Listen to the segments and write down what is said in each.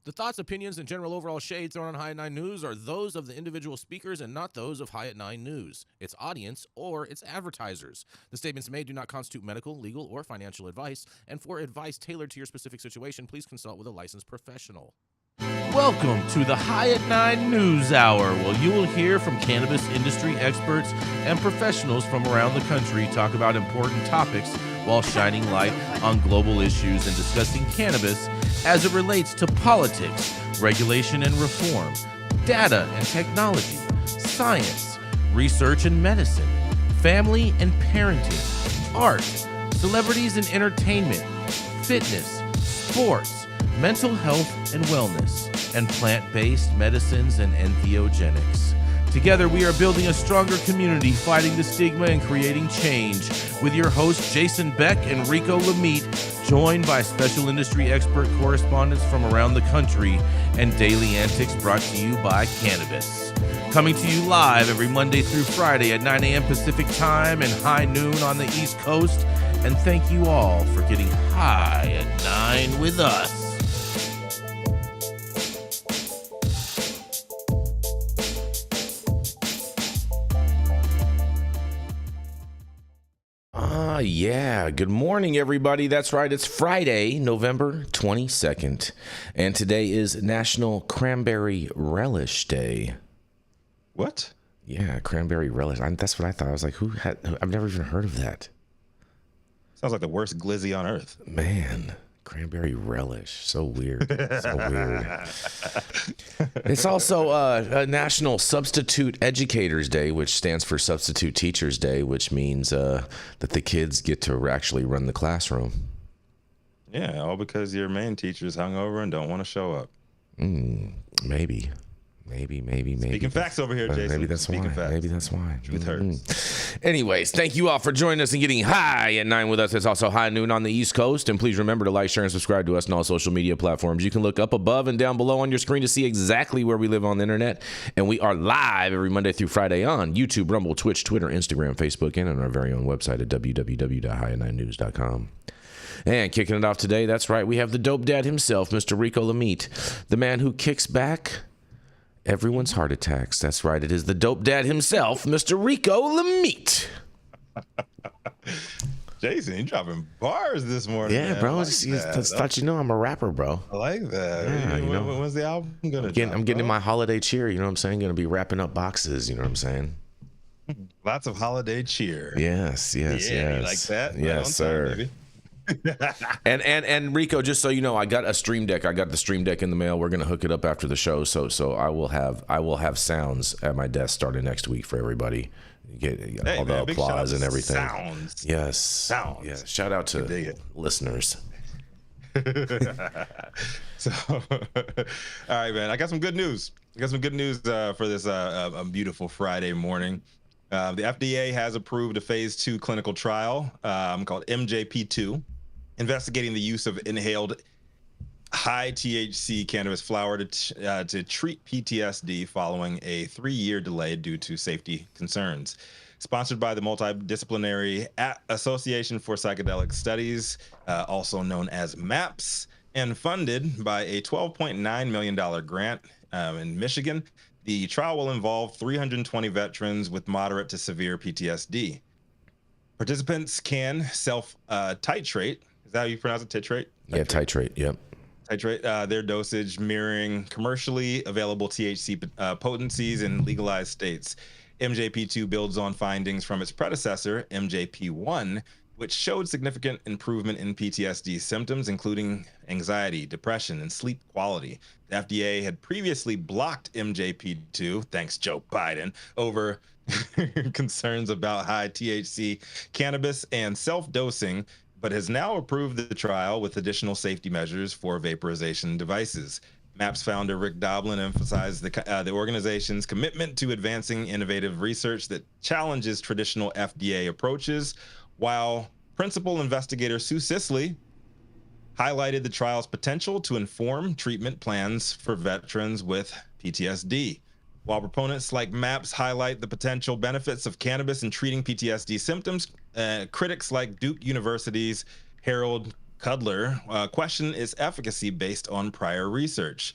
The thoughts, opinions, and general overall shade thrown on High at 9 News are those of the individual speakers and not those of High at 9 News, its audience, or its advertisers. The statements made do not constitute medical, legal, or financial advice, and for advice tailored to your specific situation, please consult with a licensed professional. Welcome to the High at 9 News Hour, where you will hear from cannabis industry experts and professionals from around the country talk about important topics while shining light on global issues and discussing cannabis as it relates to politics, regulation and reform, data and technology, science, research and medicine, family and parenting, art, celebrities and entertainment, fitness, sports, mental health and wellness, and plant-based medicines and entheogenics. Together, we are building a stronger community, fighting the stigma and creating change. With your hosts, Jason Beck and Rico Lamitte, joined by special industry expert correspondents from around the country, and daily antics brought to you by Cannabis. Coming to you live every Monday through Friday at 9 a.m. Pacific Time and high noon on the East Coast. And thank you all for getting high at 9 with us. Yeah. Good morning, everybody. That's right. It's Friday, November 22nd. And today is National Cranberry Relish Day. What? Yeah, cranberry relish. That's what I thought. I was like, I've never even heard of that. Sounds like the worst glizzy on earth. Man, cranberry relish. So weird. So weird. It's also National Substitute Educators Day, which stands for Substitute Teachers Day, which means that the kids get to actually run the classroom. Yeah, all because your main teacher's hungover and don't want to show up. Maybe. Speaking facts over here, Jason. Maybe that's why. Facts. Maybe that's why. Truth hurts. Anyways, thank you all for joining us and getting high at 9 with us. It's also high noon on the East Coast. And please remember to like, share, and subscribe to us on all social media platforms. You can look up above and down below on your screen to see exactly where we live on the internet. And we are live every Monday through Friday on YouTube, Rumble, Twitch, Twitter, Instagram, Facebook, and on our very own website at www.highat9news.com. And kicking it off today, that's right, we have the dope dad himself, Mr. Rico Lamitte, the man who kicks back everyone's heart attacks. That's right. It is the dope dad himself, Mr. Rico Lamitte. Jason, you dropping bars this morning. Yeah, man. bro. I Thought you know I'm a rapper, bro. I like that. Yeah, When's the album gonna drop? I'm getting in my holiday cheer. You know what I'm saying? Gonna be wrapping up boxes. You know what I'm saying? Lots of holiday cheer. Yes. Yeah, you like that? Yes, sir. Time, baby. and Rico, just so you know, I got a Stream Deck. I got the Stream Deck in the mail. We're gonna hook it up after the show. So I will have sounds at my desk starting next week for everybody. Get all the applause and everything. Sounds. Yes. Sounds. Yes. Shout out to listeners. So, all right, man. I got some good news. For this beautiful Friday morning. The FDA has approved a phase 2 clinical trial called MJP2, investigating the use of inhaled high THC cannabis flower to treat PTSD following a 3-year delay due to safety concerns. Sponsored by the Multidisciplinary Association for Psychedelic Studies, also known as MAPS, and funded by a $12.9 million grant in Michigan. The trial will involve 320 veterans with moderate to severe PTSD. Participants can self-titrate. Is that how you pronounce it? Titrate? Yeah, titrate. Yep. Titrate their dosage, mirroring commercially available THC potencies in legalized states. MJP2 builds on findings from its predecessor, MJP1, which showed significant improvement in PTSD symptoms, including anxiety, depression, and sleep quality. The FDA had previously blocked MJP2, thanks Joe Biden, over concerns about high THC cannabis and self-dosing, but has now approved the trial with additional safety measures for vaporization devices. MAPS founder Rick Doblin emphasized the organization's commitment to advancing innovative research that challenges traditional FDA approaches, while principal investigator Sue Sisley highlighted the trial's potential to inform treatment plans for veterans with PTSD. While proponents like MAPS highlight the potential benefits of cannabis in treating PTSD symptoms, critics like Duke University's Harold Cudler questioned its efficacy based on prior research.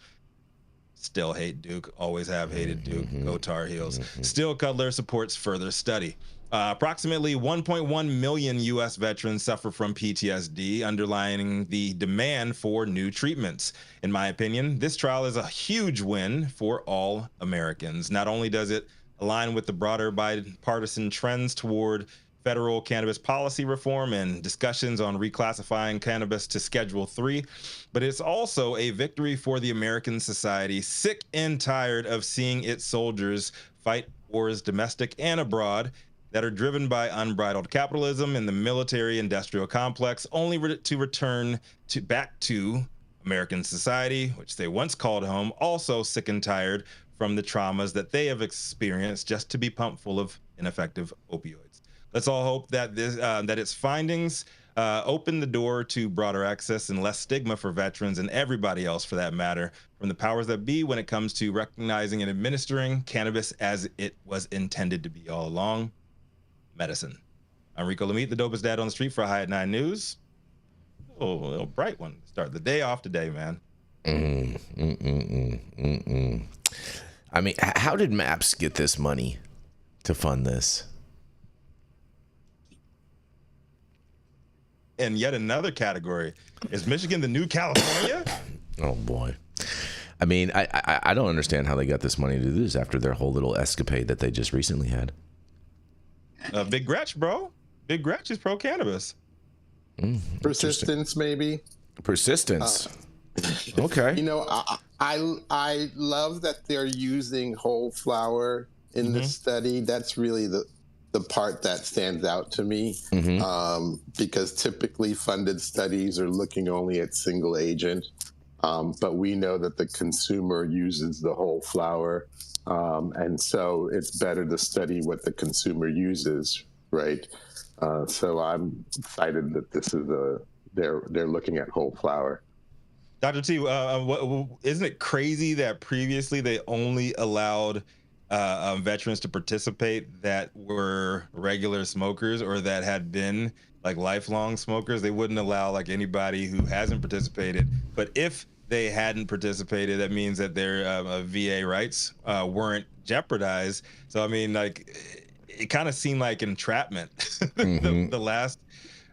Still hate Duke, always have hated Duke. Go Tar Heels. Still, Cudler supports further study. Approximately 1.1 million U.S. veterans suffer from PTSD, underlining the demand for new treatments. In my opinion, this trial is a huge win for all Americans. Not only does it align with the broader bipartisan trends toward federal cannabis policy reform and discussions on reclassifying cannabis to Schedule 3, but it's also a victory for the American society, sick and tired of seeing its soldiers fight wars domestic and abroad that are driven by unbridled capitalism in the military-industrial complex, only to return back to American society, which they once called home, also sick and tired from the traumas that they have experienced just to be pumped full of ineffective opioids. Let's all hope that that its findings open the door to broader access and less stigma for veterans and everybody else, for that matter, from the powers that be when it comes to recognizing and administering cannabis as it was intended to be all along: medicine. I'm Rico Lamitte, the dopest dad on the street for High at 9 News. Oh, a little bright one. Start the day off today, man. I mean, how did MAPS get this money to fund this? And yet another category. Is Michigan the new California? Oh, boy. I mean, I don't understand how they got this money to do this after their whole little escapade that they just recently had. Big Gretch, bro. Big Gretch is pro-cannabis. Persistence, maybe. Persistence. Okay. You know, I love that they're using whole flower in the study. That's really the part that stands out to me, because typically funded studies are looking only at single agent, but we know that the consumer uses the whole flower, and so it's better to study what the consumer uses, right? So I'm excited that this is they're looking at whole flower. Dr. T, isn't it crazy that previously they only allowed veterans to participate that were regular smokers or that had been like lifelong smokers? They wouldn't allow like anybody who hasn't participated. But if they hadn't participated, that means that their VA rights weren't jeopardized. So, I mean, like, it kind of seemed like entrapment. The last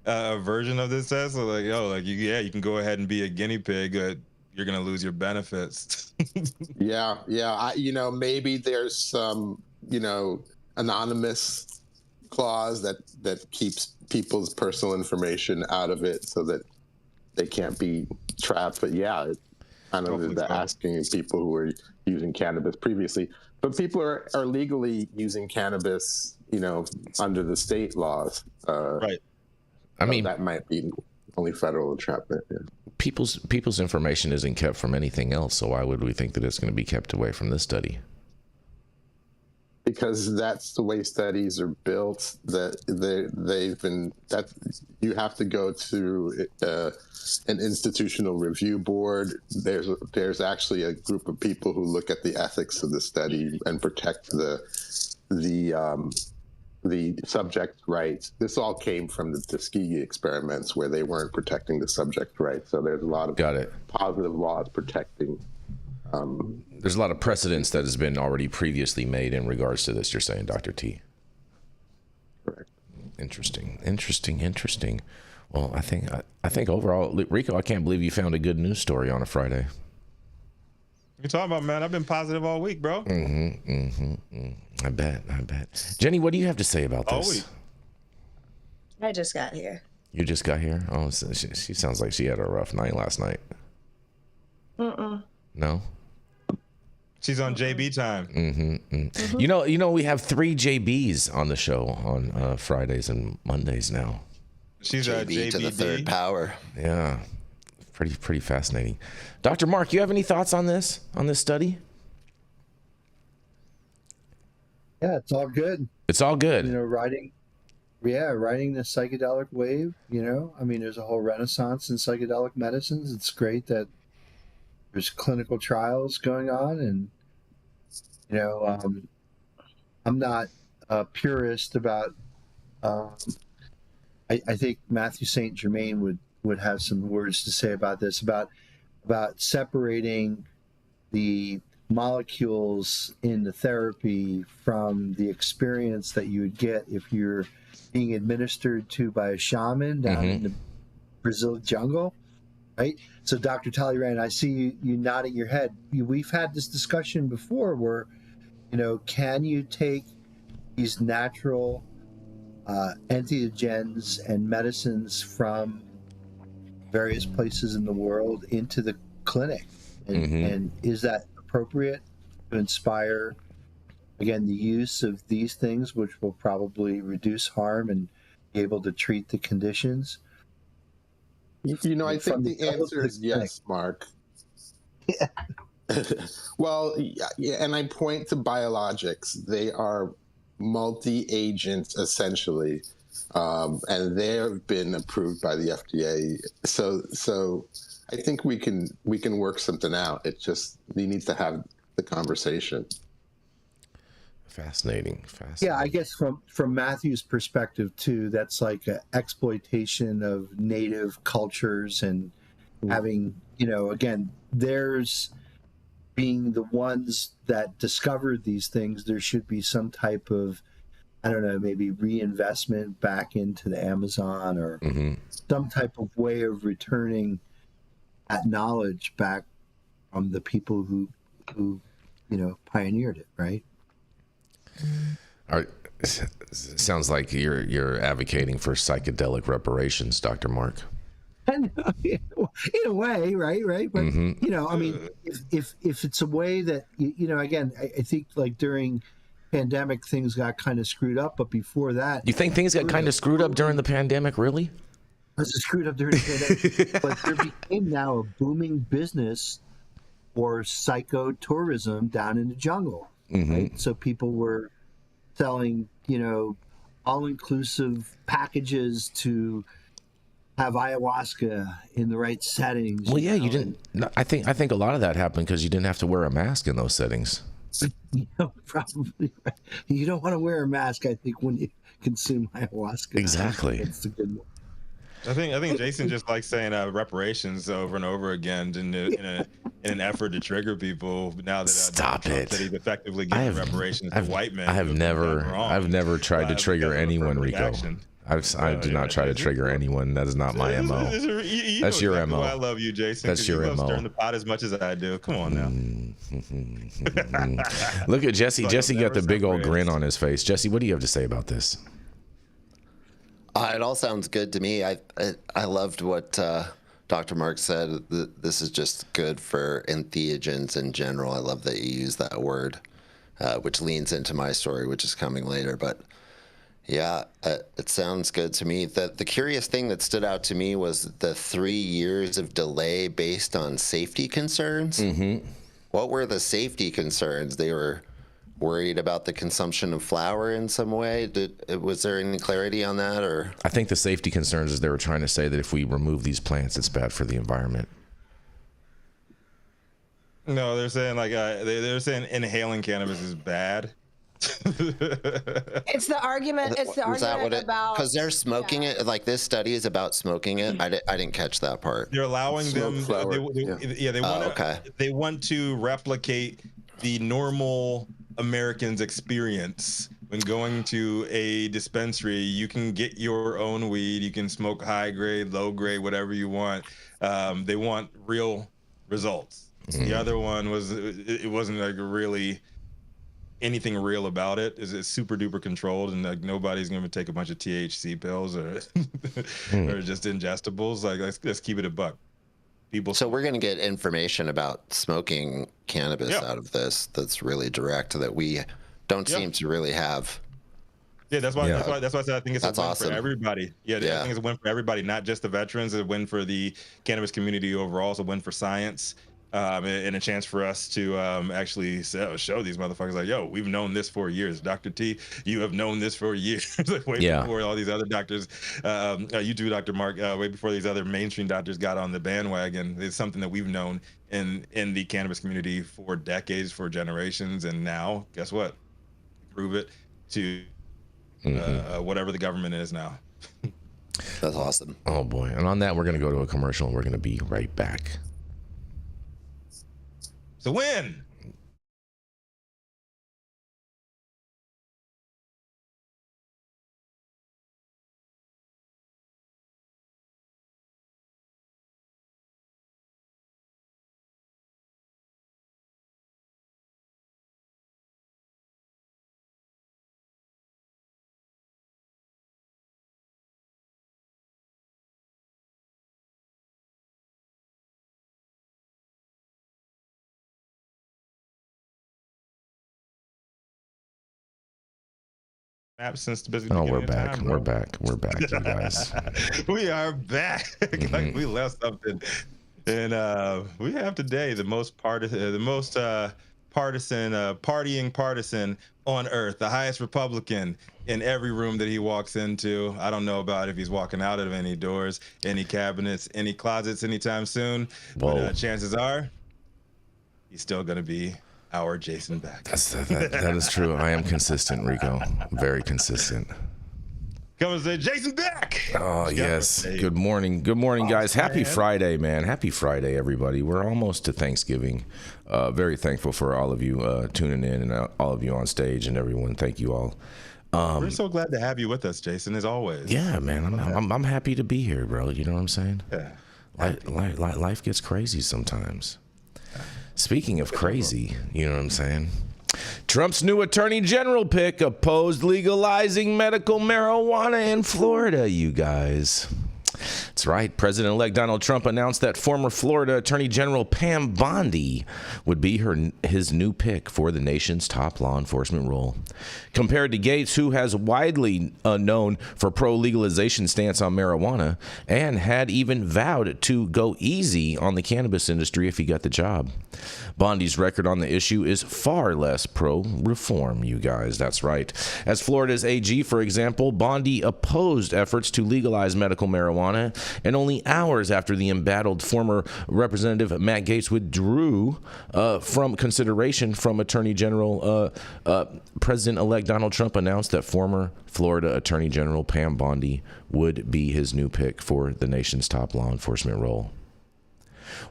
version of this test, so like, oh, like, you can go ahead and be a guinea pig. You're gonna lose your benefits. Yeah. Maybe there's some, anonymous clause that keeps people's personal information out of it so that they can't be trapped. But yeah, it's kind of asking people who were using cannabis previously. But people are legally using cannabis, under the state laws. Right. I mean, that might be only federal entrapment. Yeah. People's information isn't kept from anything else, so why would we think that it's going to be kept away from this study? Because that's the way studies are built. That you have to go to an institutional review board. There's actually a group of people who look at the ethics of the study and protect the subject rights. This all came from the Tuskegee experiments where they weren't protecting the subject rights. So there's a lot of positive laws protecting. There's a lot of precedents that has been already previously made in regards to this, you're saying, Dr. T. Correct. Interesting. Well, I think overall, Rico, I can't believe you found a good news story on a Friday. You're talking about, man, I've been positive all week, bro. I bet. Jenny, what do you have to say about this? All week. I just got here. You just got here? Oh, so she sounds like she had a rough night last night. No? She's on JB time. You know, we have 3 JBs on the show on Fridays and Mondays now. She's JB to the third power. Yeah. Pretty fascinating. Dr. Mark, you have any thoughts on this study? Yeah, it's all good. It's all good. Riding the psychedelic wave, I mean, there's a whole renaissance in psychedelic medicines. It's great that there's clinical trials going on, and I'm not a purist about I think Matthew St. Germain would would have some words to say about this, about separating the molecules in the therapy from the experience that you would get if you're being administered to by a shaman down in the Brazil jungle, right? So Dr. Talleyrand, I see you nodding your head. We've had this discussion before where, can you take these natural entheogens and medicines from various places in the world into the clinic? And is that appropriate to inspire, again, the use of these things, which will probably reduce harm and be able to treat the conditions? I think the answer is yes, Mark. Yeah. Well, yeah, and I point to biologics. They are multi-agents, essentially, and they have been approved by the FDA. So I think we can work something out. It just, we need to have the conversation. Fascinating. Yeah, I guess from Matthew's perspective too, that's like an exploitation of native cultures and having, again, there's being the ones that discovered these things. There should be some type of, I don't know, maybe reinvestment back into the Amazon or some type of way of returning that knowledge back from the people who pioneered it, right? Sounds like you're advocating for psychedelic reparations, Dr. Mark. In a way, right? But I mean, if it's a way that again, I think like during pandemic things got kind of screwed up, but before that, you think things got kind of screwed up during the pandemic? Really? Was it screwed up during the pandemic? But there became now a booming business for psychotourism down in the jungle. Right? So people were selling, all-inclusive packages to have ayahuasca in the right settings. Well, yeah, you didn't. I think a lot of that happened because you didn't have to wear a mask in those settings. Probably right. You don't want to wear a mask, I think, when you consume ayahuasca. Exactly. It's a good one. I think Jason just likes saying reparations over and over again in an effort to trigger people. Now that Stop it, that he's effectively giving reparations to white men. I've never tried to trigger anyone, Rico. I do not try to trigger anyone. That is not my MO. That's your MO. I love you, Jason. That's your MO. Stirring the pot as much as I do. Come on now. Look at Jesse. Like Jesse got the big old separated. grin on his face. Jesse, what do you have to say about this? It all sounds good to me. I loved what Dr. Mark said. This is just good for entheogens in general. I love that you use that word, which leans into my story, which is coming later. But yeah, it sounds good to me. The curious thing that stood out to me was the 3 years of delay based on safety concerns. What were the safety concerns? They were worried about the consumption of flower in some way. Was there any clarity on that, or? I think the safety concerns is they were trying to say that if we remove these plants, it's bad for the environment. No, they're saying they're saying inhaling cannabis is bad. It's the argument. It's the Is that argument about because they're smoking it. Like this study is about smoking it. I didn't catch that part. They're allowing them. They want to replicate the normal Americans' experience when going to a dispensary. You can get your own weed. You can smoke high grade, low grade, whatever you want. They want real results. The other one it wasn't like really anything real about it. It's super duper controlled, and like nobody's gonna take a bunch of THC pills or or just ingestibles. Like let's keep it a buck. So we're going to get information about smoking cannabis out of this that's really direct that we don't seem to really have. Yeah, that's why I said I think it's a win awesome. for everybody. I think it's a win for everybody, not just the veterans. It's a win for the cannabis community overall. It's a win for science. And a chance for us to actually show these motherfuckers like, yo, we've known this for years. Dr. T, you have known this for years. Like way before all these other doctors, you do, Dr. Mark, way before these other mainstream doctors got on the bandwagon. It's something that we've known in the cannabis community for decades, for generations. And now, guess what? Prove it to whatever the government is now. That's awesome. Oh boy. And on that, we're going to go to a commercial and we're going to be right back. It's a win. Since the beginning Oh, we're of back. time, We're back. We're back, you guys. We are back. Like we left something, and we have today the most partisan, partying partisan on earth, the highest Republican in every room that he walks into. I don't know about if he's walking out of any doors, any cabinets, any closets anytime soon, but chances are he's still going to be our Jason Beck. That is true. I am consistent, Rico. Very consistent. Come and say, Jason Beck. Oh, yes. Good morning. Good morning, guys. Happy Friday, man. Happy Friday, everybody. We're almost to Thanksgiving. Very thankful for all of you tuning in and all of you on stage and everyone. Thank you all. We're so glad to have you with us, Jason, as always. Yeah, man. I'm happy to be here, bro. You know what I'm saying? Yeah. Life gets crazy sometimes. Speaking of crazy, you know what I'm saying? Trump's new attorney general pick opposed legalizing medical marijuana in Florida, you guys. That's right. President-elect Donald Trump announced that former Florida Attorney General Pam Bondi would be his new pick for the nation's top law enforcement role. Compared to Gates, who has widely known for pro-legalization stance on marijuana and had even vowed to go easy on the cannabis industry if he got the job. Bondi's record on the issue is far less pro-reform, you guys. That's right. As Florida's AG, for example, Bondi opposed efforts to legalize medical marijuana, and only hours after the embattled former Representative Matt Gaetz withdrew from consideration from Attorney General, President-elect Donald Trump announced that former Florida Attorney General Pam Bondi would be his new pick for the nation's top law enforcement role.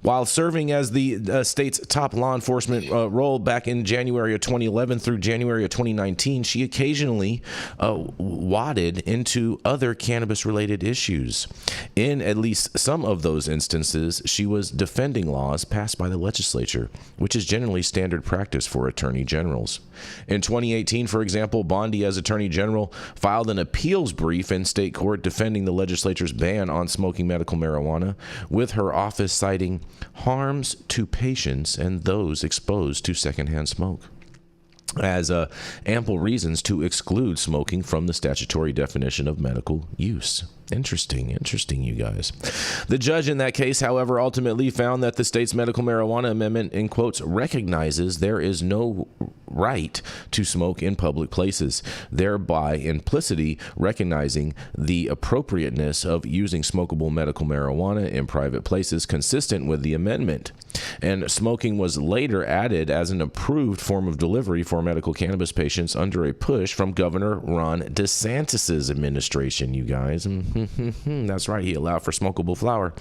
While serving as the state's top law enforcement role back in January of 2011 through January of 2019, she occasionally waded into other cannabis-related issues. In at least some of those instances, she was defending laws passed by the legislature, which is generally standard practice for attorney generals. In 2018, for example, Bondi, as attorney general, filed an appeals brief in state court defending the legislature's ban on smoking medical marijuana, with her office citing harms to patients and those exposed to secondhand smoke as ample reasons to exclude smoking from the statutory definition of medical use. Interesting, you guys. The judge in that case, however, ultimately found that the state's medical marijuana amendment, in quotes, recognizes there is no right to smoke in public places, thereby implicitly recognizing the appropriateness of using smokable medical marijuana in private places consistent with the amendment. And smoking was later added as an approved form of delivery for medical cannabis patients under a push from Governor Ron DeSantis's administration, you guys. That's right, he allowed for smokable flower.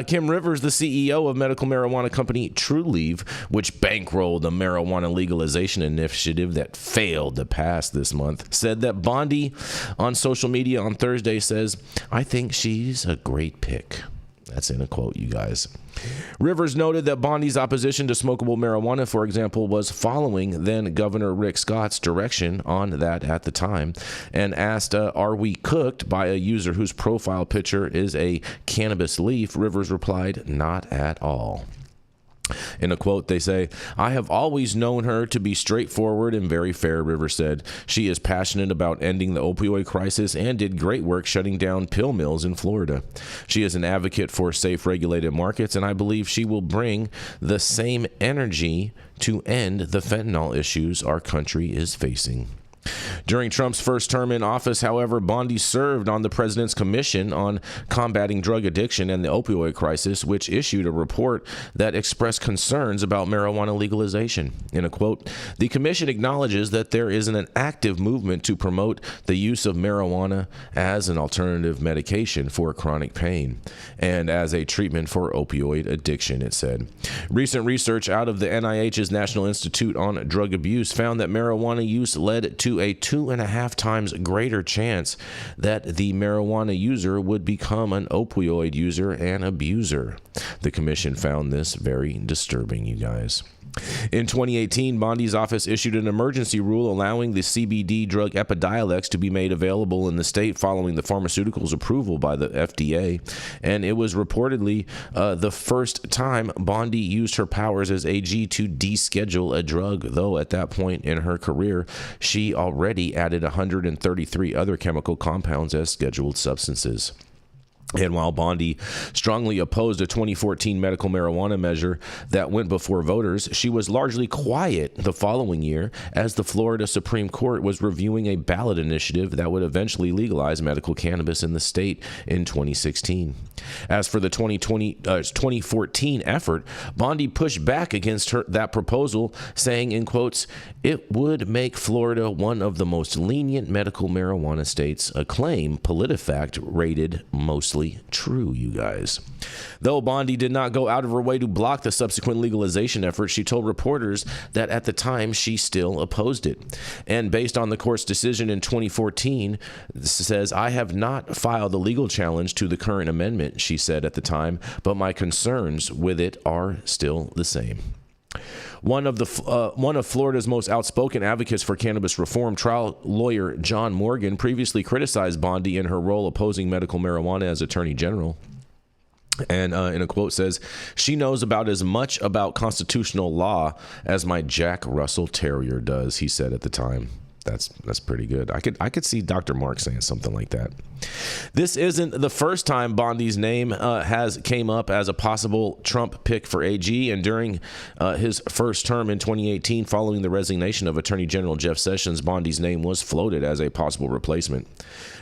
Kim Rivers, the CEO of medical marijuana company TrueLeaf, which bankrolled a marijuana legalization initiative that failed to pass this month, said that Bondi on social media on Thursday says, "I think she's a great pick." That's in a quote, you guys. Rivers noted that Bondi's opposition to smokable marijuana, for example, was following then Governor Rick Scott's direction on that at the time, and asked, "Are we cooked?" by a user whose profile picture is a cannabis leaf. Rivers replied, "Not at all." In a quote, they say, "I have always known her to be straightforward and very fair," Rivers said. "She is passionate about ending the opioid crisis and did great work shutting down pill mills in Florida. She is an advocate for safe, regulated markets, and I believe she will bring the same energy to end the fentanyl issues our country is facing." During Trump's first term in office, however, Bondi served on the president's Commission on Combating Drug Addiction and the Opioid Crisis, which issued a report that expressed concerns about marijuana legalization. In a quote, the commission acknowledges that there is an active movement to promote the use of marijuana as an alternative medication for chronic pain and as a treatment for opioid addiction, it said. Recent research out of the NIH's National Institute on Drug Abuse found that marijuana use led to a 2.5 times greater chance that the marijuana user would become an opioid user and abuser. The commission found this very disturbing, you guys. In 2018, Bondi's office issued an emergency rule allowing the CBD drug Epidiolex to be made available in the state following the pharmaceuticals approval by the FDA, and it was reportedly the first time Bondi used her powers as AG to deschedule a drug, though at that point in her career, she already added 133 other chemical compounds as scheduled substances. And while Bondi strongly opposed a 2014 medical marijuana measure that went before voters, she was largely quiet the following year as the Florida Supreme Court was reviewing a ballot initiative that would eventually legalize medical cannabis in the state in 2016. As for the 2014 effort, Bondi pushed back against that proposal, saying, in quotes, it would make Florida one of the most lenient medical marijuana states, a claim PolitiFact rated mostly true, you guys. Though Bondi did not go out of her way to block the subsequent legalization effort, she told reporters that at the time she still opposed it. And based on the court's decision in 2014, says, I have not filed a legal challenge to the current amendment, she said at the time, but my concerns with it are still the same. One of Florida's most outspoken advocates for cannabis reform, trial lawyer John Morgan, previously criticized Bondi in her role opposing medical marijuana as Attorney General. And in a quote says, she knows about as much about constitutional law as my Jack Russell Terrier does, he said at the time. That's pretty good. I could see Dr. Mark saying something like that. This isn't the first time Bondi's name has came up as a possible Trump pick for AG, and during his first term in 2018, following the resignation of Attorney General Jeff Sessions, Bondi's name was floated as a possible replacement.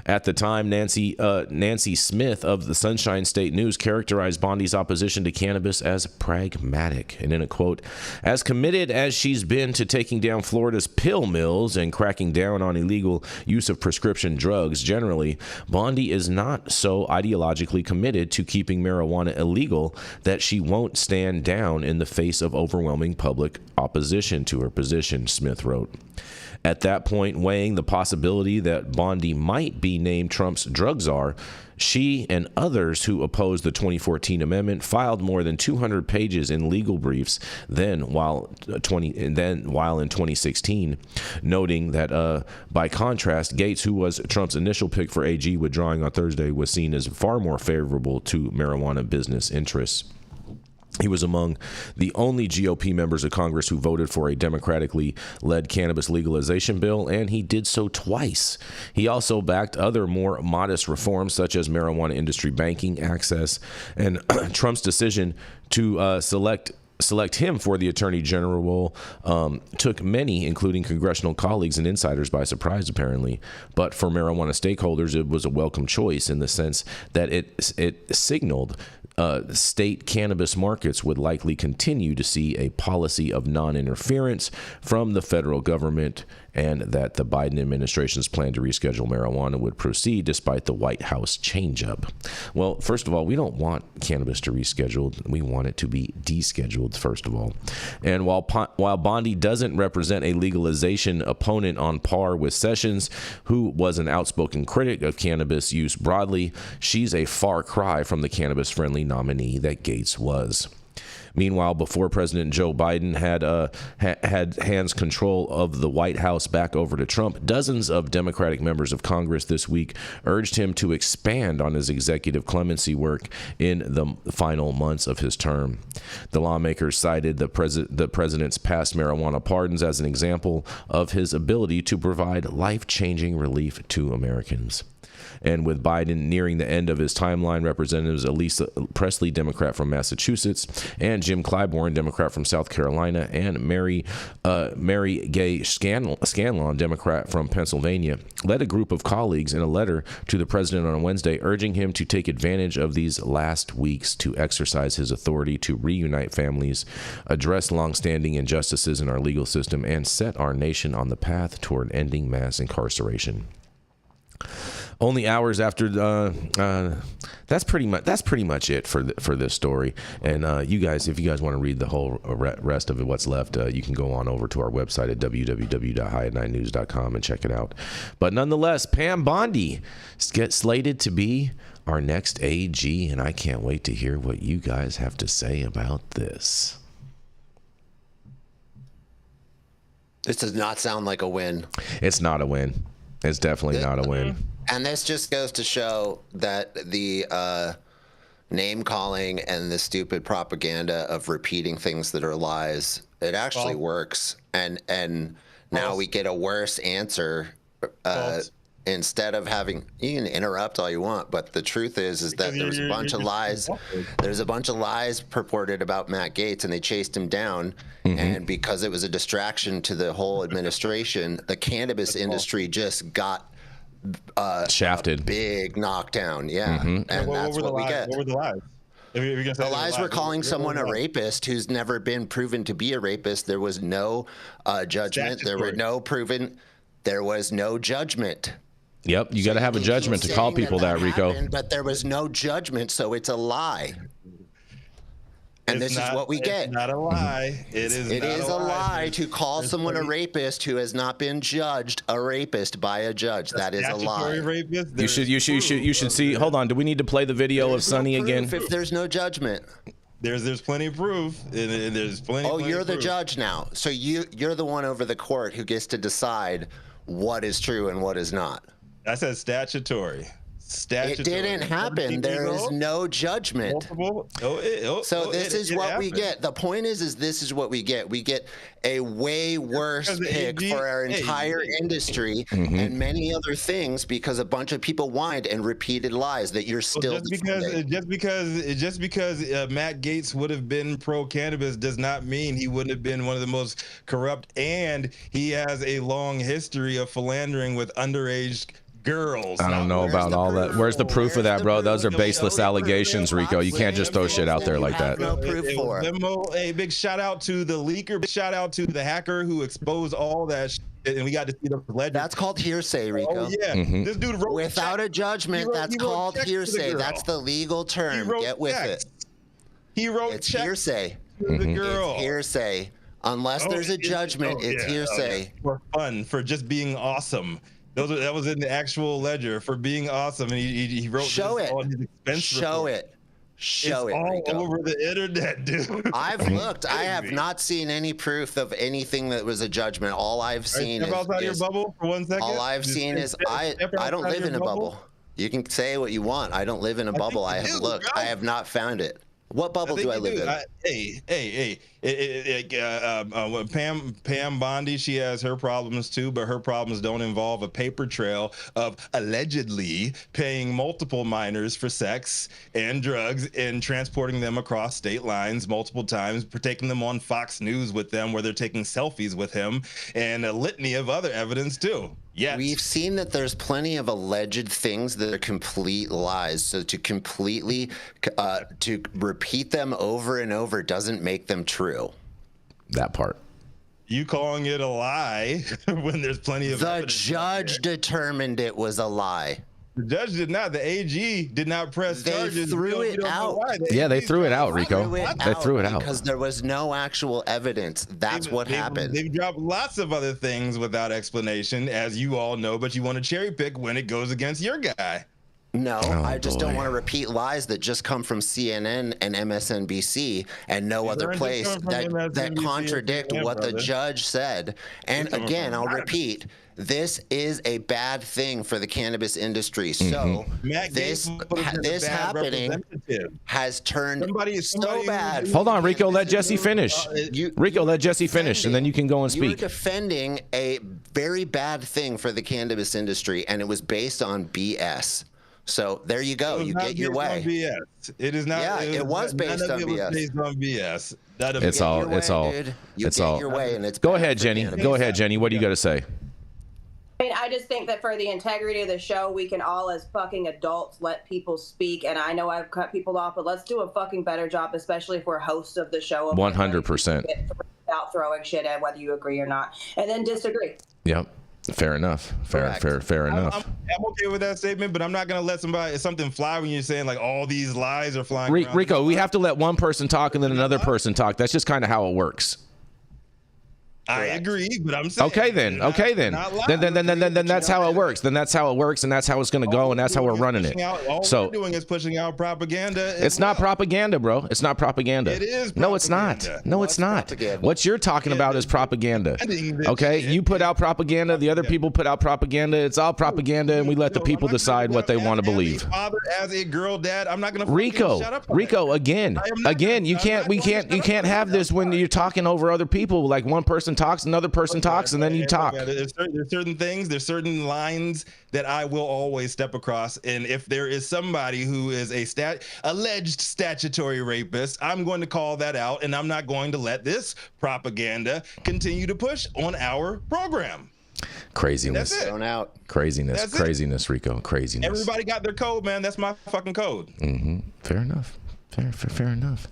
At the time, Nancy Smith of the Sunshine State News characterized Bondi's opposition to cannabis as pragmatic. And in a quote, as committed as she's been to taking down Florida's pill mills and cracking down on illegal use of prescription drugs generally, Bondi is not so ideologically committed to keeping marijuana illegal that she won't stand down in the face of overwhelming public opposition to her position, Smith wrote. At that point, weighing the possibility that Bondi might be named Trump's drug czar, she and others who opposed the 2014 amendment filed more than 200 pages in legal briefs while in 2016, noting that by contrast, Gates, who was Trump's initial pick for AG withdrawing on Thursday, was seen as far more favorable to marijuana business interests. He was among the only GOP members of Congress who voted for a democratically led cannabis legalization bill, and he did so twice. He also backed other more modest reforms such as marijuana industry banking access, and Trump's decision to select him for the Attorney General role took many, including congressional colleagues and insiders, by surprise, apparently. But for marijuana stakeholders, it was a welcome choice in the sense that it signaled state cannabis markets would likely continue to see a policy of non-interference from the federal government, and that the Biden administration's plan to reschedule marijuana would proceed despite the White House change-up. Well, first of all, we don't want cannabis to reschedule. We want it to be descheduled, first of all. And while Bondi doesn't represent a legalization opponent on par with Sessions, who was an outspoken critic of cannabis use broadly, she's a far cry from the cannabis-friendly nominee that Gates was. Meanwhile, before President Joe Biden had hands control of the White House back over to Trump, dozens of Democratic members of Congress this week urged him to expand on his executive clemency work in the final months of his term. The lawmakers cited the president's past marijuana pardons as an example of his ability to provide life-changing relief to Americans. And with Biden nearing the end of his timeline, Representatives Elisa Presley, Democrat from Massachusetts, and Jim Clyburn, Democrat from South Carolina, and Mary Gay Scanlon, Democrat from Pennsylvania, led a group of colleagues in a letter to the president on Wednesday, urging him to take advantage of these last weeks to exercise his authority to reunite families, address longstanding injustices in our legal system, and set our nation on the path toward ending mass incarceration. Only hours after that's pretty much it for this story. And you guys, if you guys want to read the whole rest of it, what's left, you can go on over to our website at www.high9news.com and check it out. But nonetheless, Pam Bondi gets slated to be our next AG, and I can't wait to hear what you guys have to say about this. This does not sound like a win. It's not a win. It's definitely not a win. And this just goes to show that the name calling and the stupid propaganda of repeating things that are lies, it actually works. And now we get a worse answer instead of having, you can interrupt all you want, but the truth is that there's a bunch of lies. There's a bunch of lies purported about Matt Gaetz, and they chased him down. And because it was a distraction to the whole administration, the cannabis industry just got shafted, a big knockdown. And that's what we get. What were the lies? The lies were calling someone a rapist who's never been proven to be a rapist. There was no judgment. There were no proven. There was no judgment. Yep, you got to have a judgment to call people that, Rico. Happened, but there was no judgment, so it's a lie. And this is what we get. It's not a lie. It is a lie to call someone a rapist who has not been judged a rapist by a judge. That is a lie. You should see. Hold on. Do we need to play the video of Sonny again? If there's no judgment. There's plenty of proof. There's plenty. Oh, you're the judge now. So you're the one over the court who gets to decide what is true and what is not. I said statutory. It didn't happen. There is no judgment. So this is what we get. The point is this is what we get. We get a way worse pick for our entire industry and many other things because a bunch of people whined and repeated lies that you're still just because Matt Gaetz would have been pro cannabis does not mean he wouldn't have been one of the most corrupt, and he has a long history of philandering with underage girls. I don't know about all that. Where's the proof of that, bro? Those are baseless allegations, Rico. You can't just throw shit out there like that. No proof for it. A big shout out to the leaker. Big shout out to the hacker who exposed all that shit, and we got to see the ledger. That's called hearsay, Rico. Oh yeah, this dude wrote without a judgment. That's called hearsay. That's the legal term. Get with it. He wrote it's hearsay. To the girl. It's hearsay. Unless there's a judgment, it's hearsay. For fun, for just being awesome. That was in the actual ledger for being awesome, and he wrote this on his expense report. Show it, all Rico. Over the internet, dude. I've looked. I have not seen any proof of anything that was a judgment. All I've seen is outside your bubble for 1 second. All I've seen is I don't live in a bubble. You can say what you want. I don't live in a bubble. I have looked. I have not found it. What bubble do I live in? Pam Bondi, she has her problems too, but her problems don't involve a paper trail of allegedly paying multiple minors for sex and drugs and transporting them across state lines multiple times, taking them on Fox News with them where they're taking selfies with him, and a litany of other evidence too. Yes. We've seen that there's plenty of alleged things that are complete lies. So to completely to repeat them over and over doesn't make them true. That part. You calling it a lie when there's plenty of evidence. The judge determined it was a lie. The judge did not. The AG did not press charges. They threw it out. They threw it out, Rico. They threw it out because there was no actual evidence. That's what happened. They've dropped lots of other things without explanation, as you all know, but you want to cherry pick when it goes against your guy. No, I just don't want to repeat lies that just come from CNN and MSNBC and no other place that contradict what the judge said. And again, I'll repeat, this is a bad thing for the cannabis industry. So this happening has turned so bad. Hold on, Rico, let Jesse finish. Rico, let Jesse finish, and then you can go and speak. You're defending a very bad thing for the cannabis industry, and it was based on BS. So there you go. You get your way. BS. It is not. Yeah, it was based on BS. Based on BS. It's all. It's all. Your way, and it's go ahead, Jenny. Go ahead, Jenny. What do you got to say? I mean, I just think that for the integrity of the show, we can all, as fucking adults, let people speak. And I know I've cut people off, but let's do a fucking better job, especially if we're hosts of the show. 100%. Without throwing shit at whether you agree or not, and then disagree. Yep. Fair enough. Fair enough. I'm okay with that statement, but I'm not going to let something fly when you're saying like all these lies are flying around. Rico, we have to let one person talk and then another person talk. That's just kind of how it works. I agree, but I'm saying okay then. Then that's how it works. Then that's how it works, and that's how it's going to go, and that's how we're running it. All we're doing is pushing out propaganda. It's not propaganda, bro. It's not propaganda. It is propaganda. No, it's not. No, it's not. What you're talking about is propaganda. Okay, you put out propaganda. The other people put out propaganda. It's all propaganda, and we let the people decide what they want to believe. Father, as a girl dad, I'm not going to. Rico, again, you can't have this when you're talking over other people. Like one person talks, another person talks, and then you talk. There's certain things, there's certain lines that I will always step across, and if there is somebody who is alleged statutory rapist, I'm going to call that out, and I'm not going to let this propaganda continue to push on our program. Craziness. Craziness, Rico. Craziness. Everybody got their code, man. That's my fucking code. Fair enough. Fair enough.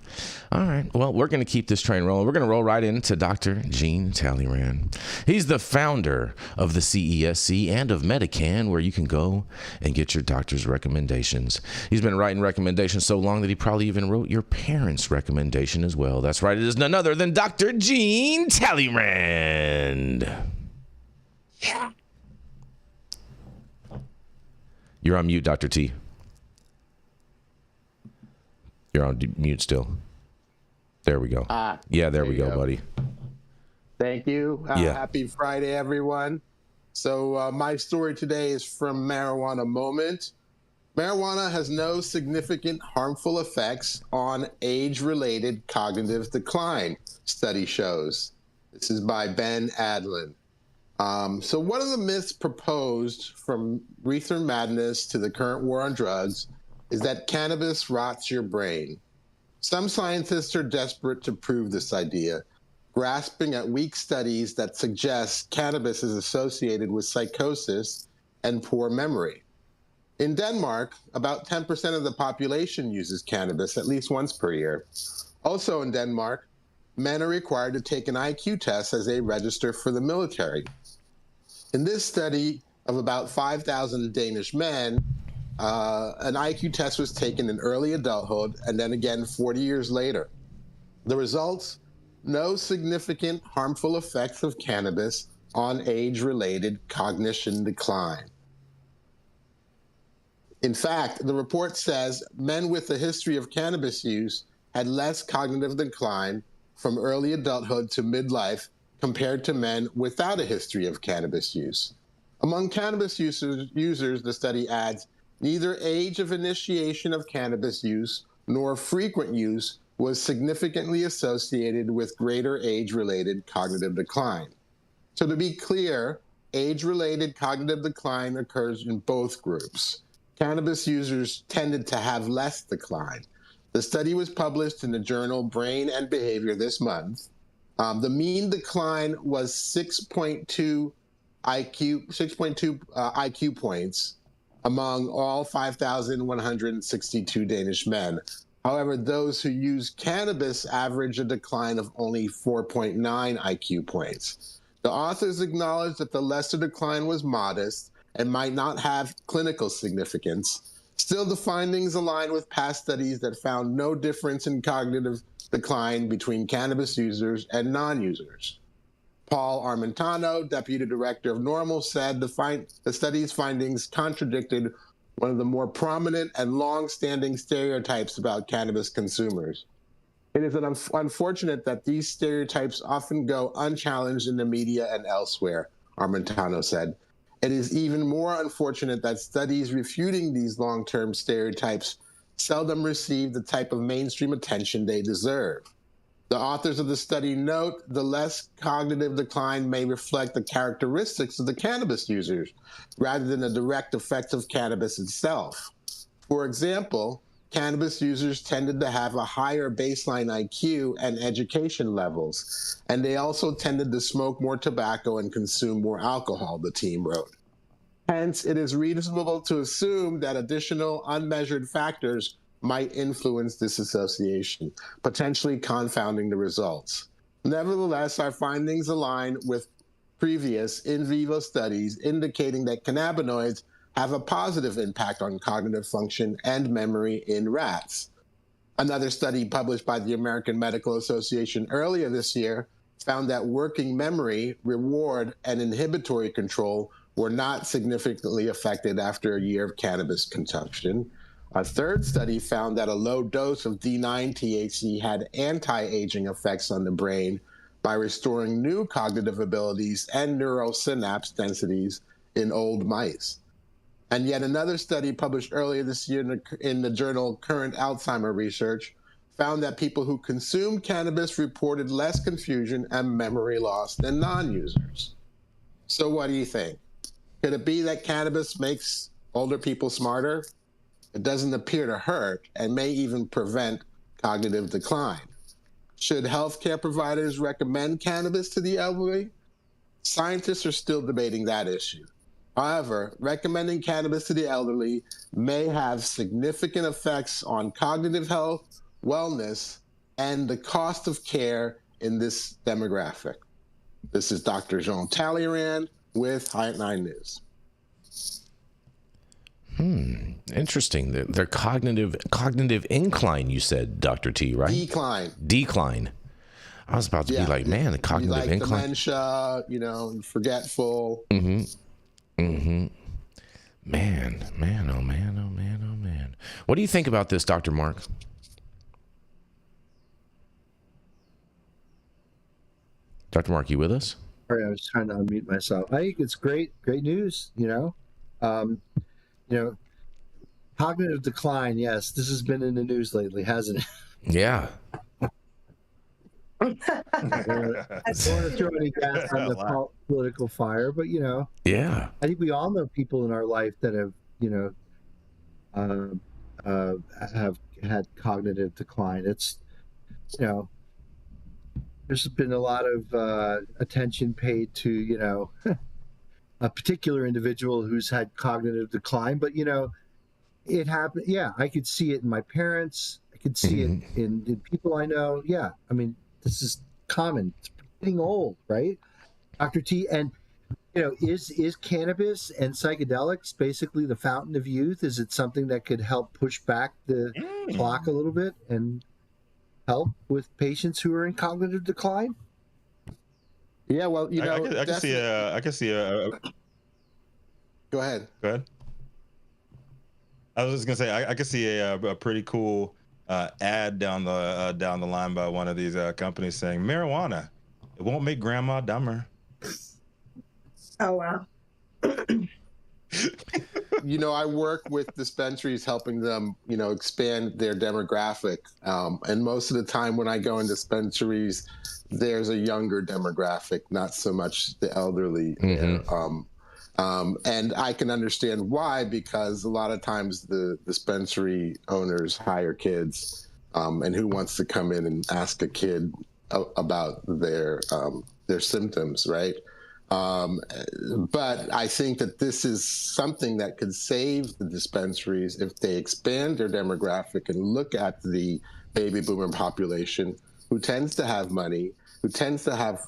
All right. Well, we're going to keep this train rolling. We're going to roll right into Dr. Gene Talleyrand. He's the founder of the CESC and of Medican, where you can go and get your doctor's recommendations. He's been writing recommendations so long that he probably even wrote your parents' recommendation as well. That's right. It is none other than Dr. Gene Talleyrand. Yeah. You're on mute, Dr. T. You're on mute still. There we go. There we go, buddy. Thank you. Happy Friday, everyone. So my story today is from Marijuana Moment. Marijuana has no significant harmful effects on age-related cognitive decline, study shows. This is by Ben Adlin. So one of the myths proposed from Reefer Madness to the current war on drugs is that cannabis rots your brain. Some scientists are desperate to prove this idea, grasping at weak studies that suggest cannabis is associated with psychosis and poor memory. In Denmark, about 10% of the population uses cannabis at least once per year. Also in Denmark, men are required to take an IQ test as they register for the military. In this study of about 5,000 Danish men, an IQ test was taken in early adulthood and then again 40 years later. The results, no significant harmful effects of cannabis on age-related cognition decline. In fact, the report says men with a history of cannabis use had less cognitive decline from early adulthood to midlife compared to men without a history of cannabis use. Among cannabis users, the study adds, neither age of initiation of cannabis use nor frequent use was significantly associated with greater age-related cognitive decline. So to be clear, age-related cognitive decline occurs in both groups. Cannabis users tended to have less decline. The study was published in the journal Brain and Behavior this month. The mean decline was 6.2 IQ points among all 5,162 Danish men. However, those who use cannabis average a decline of only 4.9 IQ points. The authors acknowledge that the lesser decline was modest and might not have clinical significance. Still, the findings align with past studies that found no difference in cognitive decline between cannabis users and non-users. Paul Armentano, deputy director of NORML, said the study's findings contradicted one of the more prominent and long-standing stereotypes about cannabis consumers. It is unfortunate that these stereotypes often go unchallenged in the media and elsewhere, Armentano said. It is even more unfortunate that studies refuting these long-term stereotypes seldom receive the type of mainstream attention they deserve. The authors of the study note the less cognitive decline may reflect the characteristics of the cannabis users rather than the direct effects of cannabis itself. For example, cannabis users tended to have a higher baseline IQ and education levels, and they also tended to smoke more tobacco and consume more alcohol, the team wrote. Hence, it is reasonable to assume that additional unmeasured factors might influence this association, potentially confounding the results. Nevertheless, our findings align with previous in vivo studies indicating that cannabinoids have a positive impact on cognitive function and memory in rats. Another study published by the American Medical Association earlier this year found that working memory, reward, and inhibitory control were not significantly affected after a year of cannabis consumption. A third study found that a low dose of D9 THC had anti-aging effects on the brain by restoring new cognitive abilities and neural synapse densities in old mice. And yet another study published earlier this year in the journal Current Alzheimer Research found that people who consumed cannabis reported less confusion and memory loss than non-users. So what do you think? Could it be that cannabis makes older people smarter? It doesn't appear to hurt and may even prevent cognitive decline. Should healthcare providers recommend cannabis to the elderly? Scientists are still debating that issue. However, recommending cannabis to the elderly may have significant effects on cognitive health, wellness, and the cost of care in this demographic. This is Dr. Jean Talleyrand with High at 9 News. Interesting. Their cognitive incline, you said, Dr. T, right? Decline. I was about to be like, man, the cognitive incline. Dementia, forgetful. Man, oh man. What do you think about this, Dr. Mark? Dr. Mark, you with us? Sorry, I was trying to unmute myself. I think it's great news, cognitive decline, yes, this has been in the news lately, hasn't it? Yeah. I don't want to throw any gas on the political fire, but yeah, I think we all know people in our life that have had cognitive decline. It's there's been a lot of attention paid to a particular individual who's had cognitive decline, but it happened. Yeah, I could see it in my parents. I could see it in people I know. Yeah, I mean, this is common. It's getting old, right, Dr. T? And is cannabis and psychedelics basically the fountain of youth? Is it something that could help push back the clock a little bit and help with patients who are in cognitive decline? Yeah, well, I can see a. Go ahead. I was just gonna say I could see a pretty cool ad down the line by one of these companies saying marijuana, it won't make grandma dumber. Oh wow. I work with dispensaries helping them, expand their demographic. And most of the time when I go in dispensaries, there's a younger demographic, not so much the elderly. And I can understand why, because a lot of times the dispensary owners hire kids, and who wants to come in and ask a kid about their symptoms, right? But I think that this is something that could save the dispensaries if they expand their demographic and look at the baby boomer population who tends to have money, who tends to have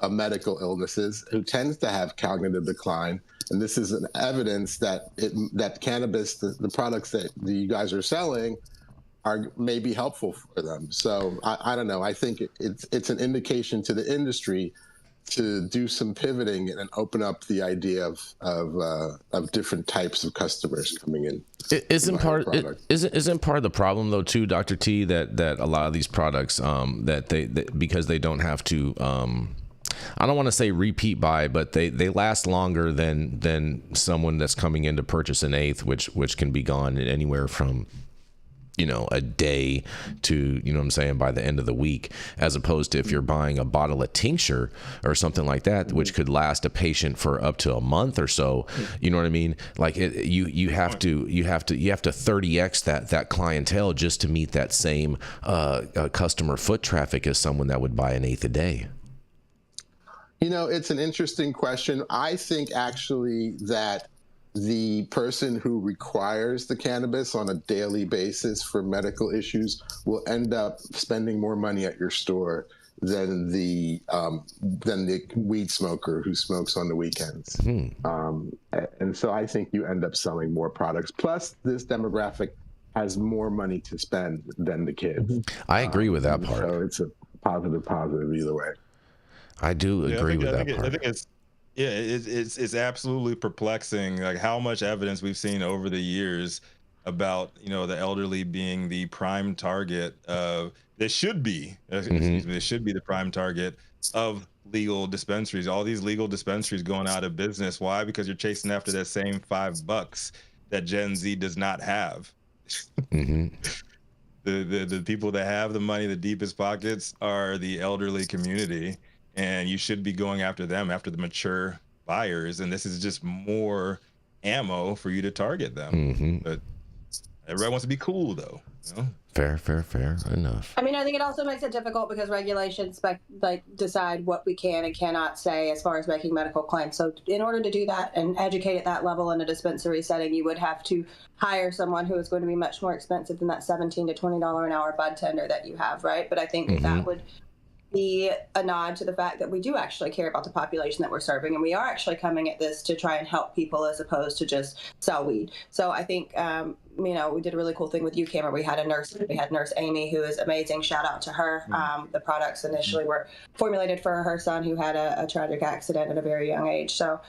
medical illnesses, who tends to have cognitive decline. And this is an evidence that that cannabis, the products that you guys are selling, may be helpful for them. So I don't know. I think it's an indication to the industry to do some pivoting and open up the idea of different types of customers coming in. Isn't part of the problem though too, Dr. T, that a lot of these products that because they don't have to I don't want to say repeat buy, but they last longer than someone that's coming in to purchase an eighth, which can be gone in anywhere from a day to, what I'm saying, by the end of the week, as opposed to if you're buying a bottle of tincture or something like that, which could last a patient for up to a month or so. You know what I mean? Like you have to 30x that clientele just to meet that same customer foot traffic as someone that would buy an eighth a day. It's an interesting question. I think actually that the person who requires the cannabis on a daily basis for medical issues will end up spending more money at your store than the weed smoker who smokes on the weekends. And so I think you end up selling more products. Plus, this demographic has more money to spend than the kids. I agree with that part. So it's a positive either way. I do agree with that part. I think it's absolutely perplexing, like how much evidence we've seen over the years about the elderly being the prime target of they should be the prime target of legal dispensaries. All these legal dispensaries going out of business. Why? Because you're chasing after that same $5 that Gen Z does not have. The people that have the money, the deepest pockets, are the elderly community. And you should be going after them, after the mature buyers. And this is just more ammo for you to target them. But everybody wants to be cool, though. Fair enough. I mean, I think it also makes it difficult because regulations decide what we can and cannot say as far as making medical claims. So in order to do that and educate at that level in a dispensary setting, you would have to hire someone who is going to be much more expensive than that $17 to $20 an hour bud tender that you have, right? But I think that would be a nod to the fact that we do actually care about the population that we're serving, and we are actually coming at this to try and help people as opposed to just sell weed. So I think, we did a really cool thing with you, Cameron. We had Nurse Amy, who is amazing. Shout out to her. The products initially were formulated for her son who had a tragic accident at a very young age. So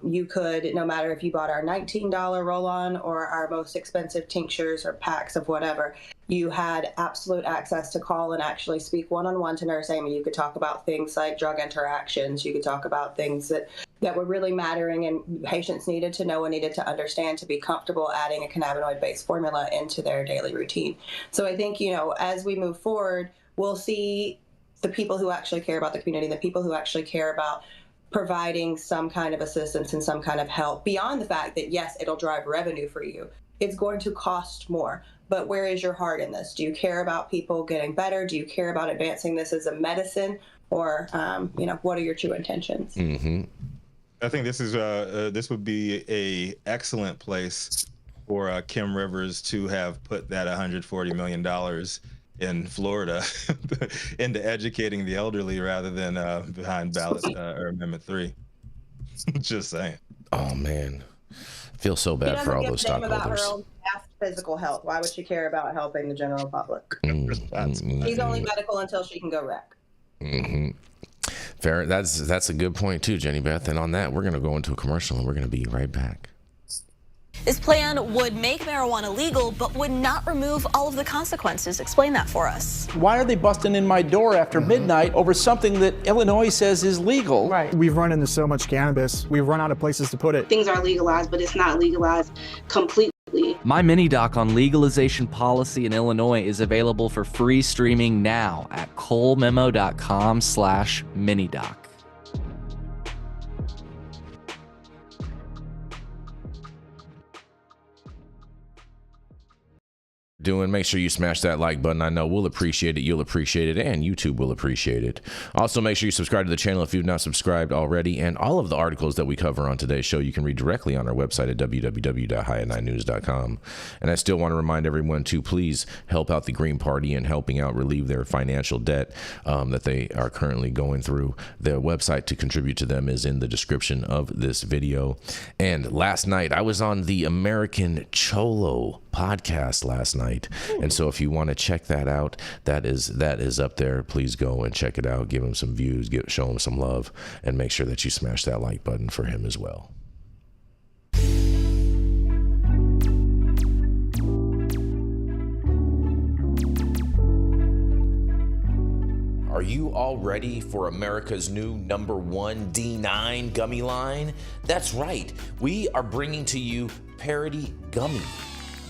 you could, no matter if you bought our $19 roll-on or our most expensive tinctures or packs of whatever, you had absolute access to call and actually speak one-on-one to Nurse Amy. You could talk about things like drug interactions. You could talk about things that were really mattering and patients needed to know and needed to understand to be comfortable adding a cannabinoid-based formula into their daily routine. So I think, as we move forward, we'll see the people who actually care about the community, the people who actually care about providing some kind of assistance and some kind of help beyond the fact that, yes, it'll drive revenue for you. It's going to cost more. But where is your heart in this? Do you care about people getting better? Do you care about advancing this as a medicine? Or, what are your true intentions? I think this would be a excellent place for Kim Rivers to have put that $140 million in Florida into educating the elderly rather than behind ballot or Amendment 3. Just saying. Oh man, I feel so bad for all those stockholders. About her own physical health. Why would she care about helping the general public? She's only medical until she can go wreck. Fair. That's a good point too, Jenny Beth. And on that, we're going to go into a commercial and we're going to be right back. This plan would make marijuana legal, but would not remove all of the consequences. Explain that for us. Why are they busting in my door after midnight over something that Illinois says is legal? Right. We've run into so much cannabis. We've run out of places to put it. Things are legalized, but it's not legalized completely. My mini doc on legalization policy in Illinois is available for free streaming now at colememo.com/minidoc. Make sure you smash that like button. I know we'll appreciate it, you'll appreciate it, and YouTube will appreciate it. Also, make sure you subscribe to the channel if you've not subscribed already, and all of the articles that we cover on today's show you can read directly on our website at www.high9news.com. And I still want to remind everyone to please help out the Green Party in helping out relieve their financial debt that they are currently going through. Their website to contribute to them is in the description of this video. And last night I was on the American Cholo podcast last night. And so if you want to check that out, that is up there. Please go and check it out. Give him some views, show him some love, and make sure that you smash that like button for him as well. Are you all ready for America's new #1 D9 gummy line? That's right, we are bringing to you Parody Gummy.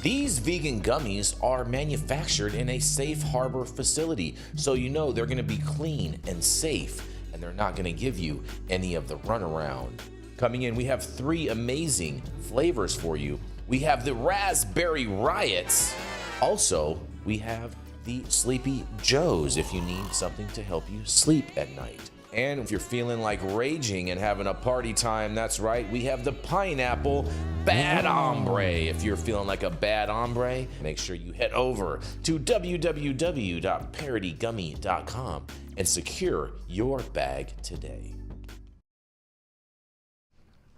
These vegan gummies are manufactured in a safe harbor facility, so you know they're gonna be clean and safe, and they're not gonna give you any of the runaround. Coming in, we have 3 amazing flavors for you. We have the Raspberry Riots. Also, we have the Sleepy Joes if you need something to help you sleep at night. And if you're feeling like raging and having a party time, that's right, we have the Pineapple Bad Hombre. If you're feeling like a bad hombre, make sure you head over to www.parodygummy.com and secure your bag today.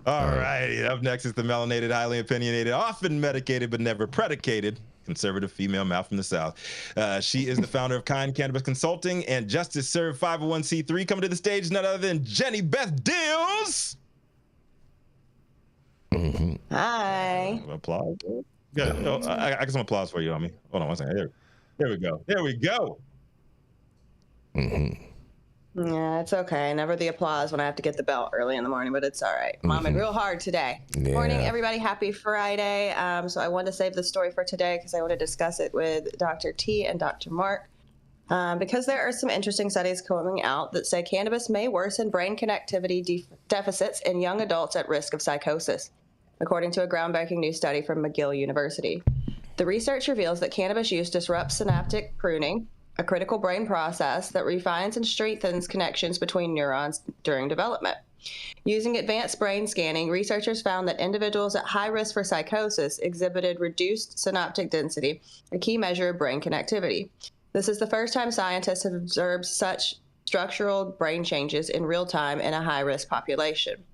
All right, up next is the melanated, highly opinionated, often medicated but never predicated conservative female mouth from the South. She is the founder of Kind Cannabis Consulting and Justice Served 501c3. Coming to the stage, none other than Jenny Beth Dills. Hi. Applause. Good. Oh, I got some applause for you, Ami. Hold on one second. There we go. There we go. Yeah, it's okay. Never the applause when I have to get the belt early in the morning, but it's all right. Momming real hard today. Yeah. Morning, everybody. Happy Friday. So I wanted to save the story for today because I want to discuss it with Dr. T and Dr. Mark. Because there are some interesting studies coming out that say cannabis may worsen brain connectivity deficits in young adults at risk of psychosis, according to a groundbreaking new study from McGill University. The research reveals that cannabis use disrupts synaptic pruning, a critical brain process that refines and strengthens connections between neurons during development. Using advanced brain scanning, researchers found that individuals at high risk for psychosis exhibited reduced synaptic density, a key measure of brain connectivity. This is the first time scientists have observed such structural brain changes in real time in a high-risk population.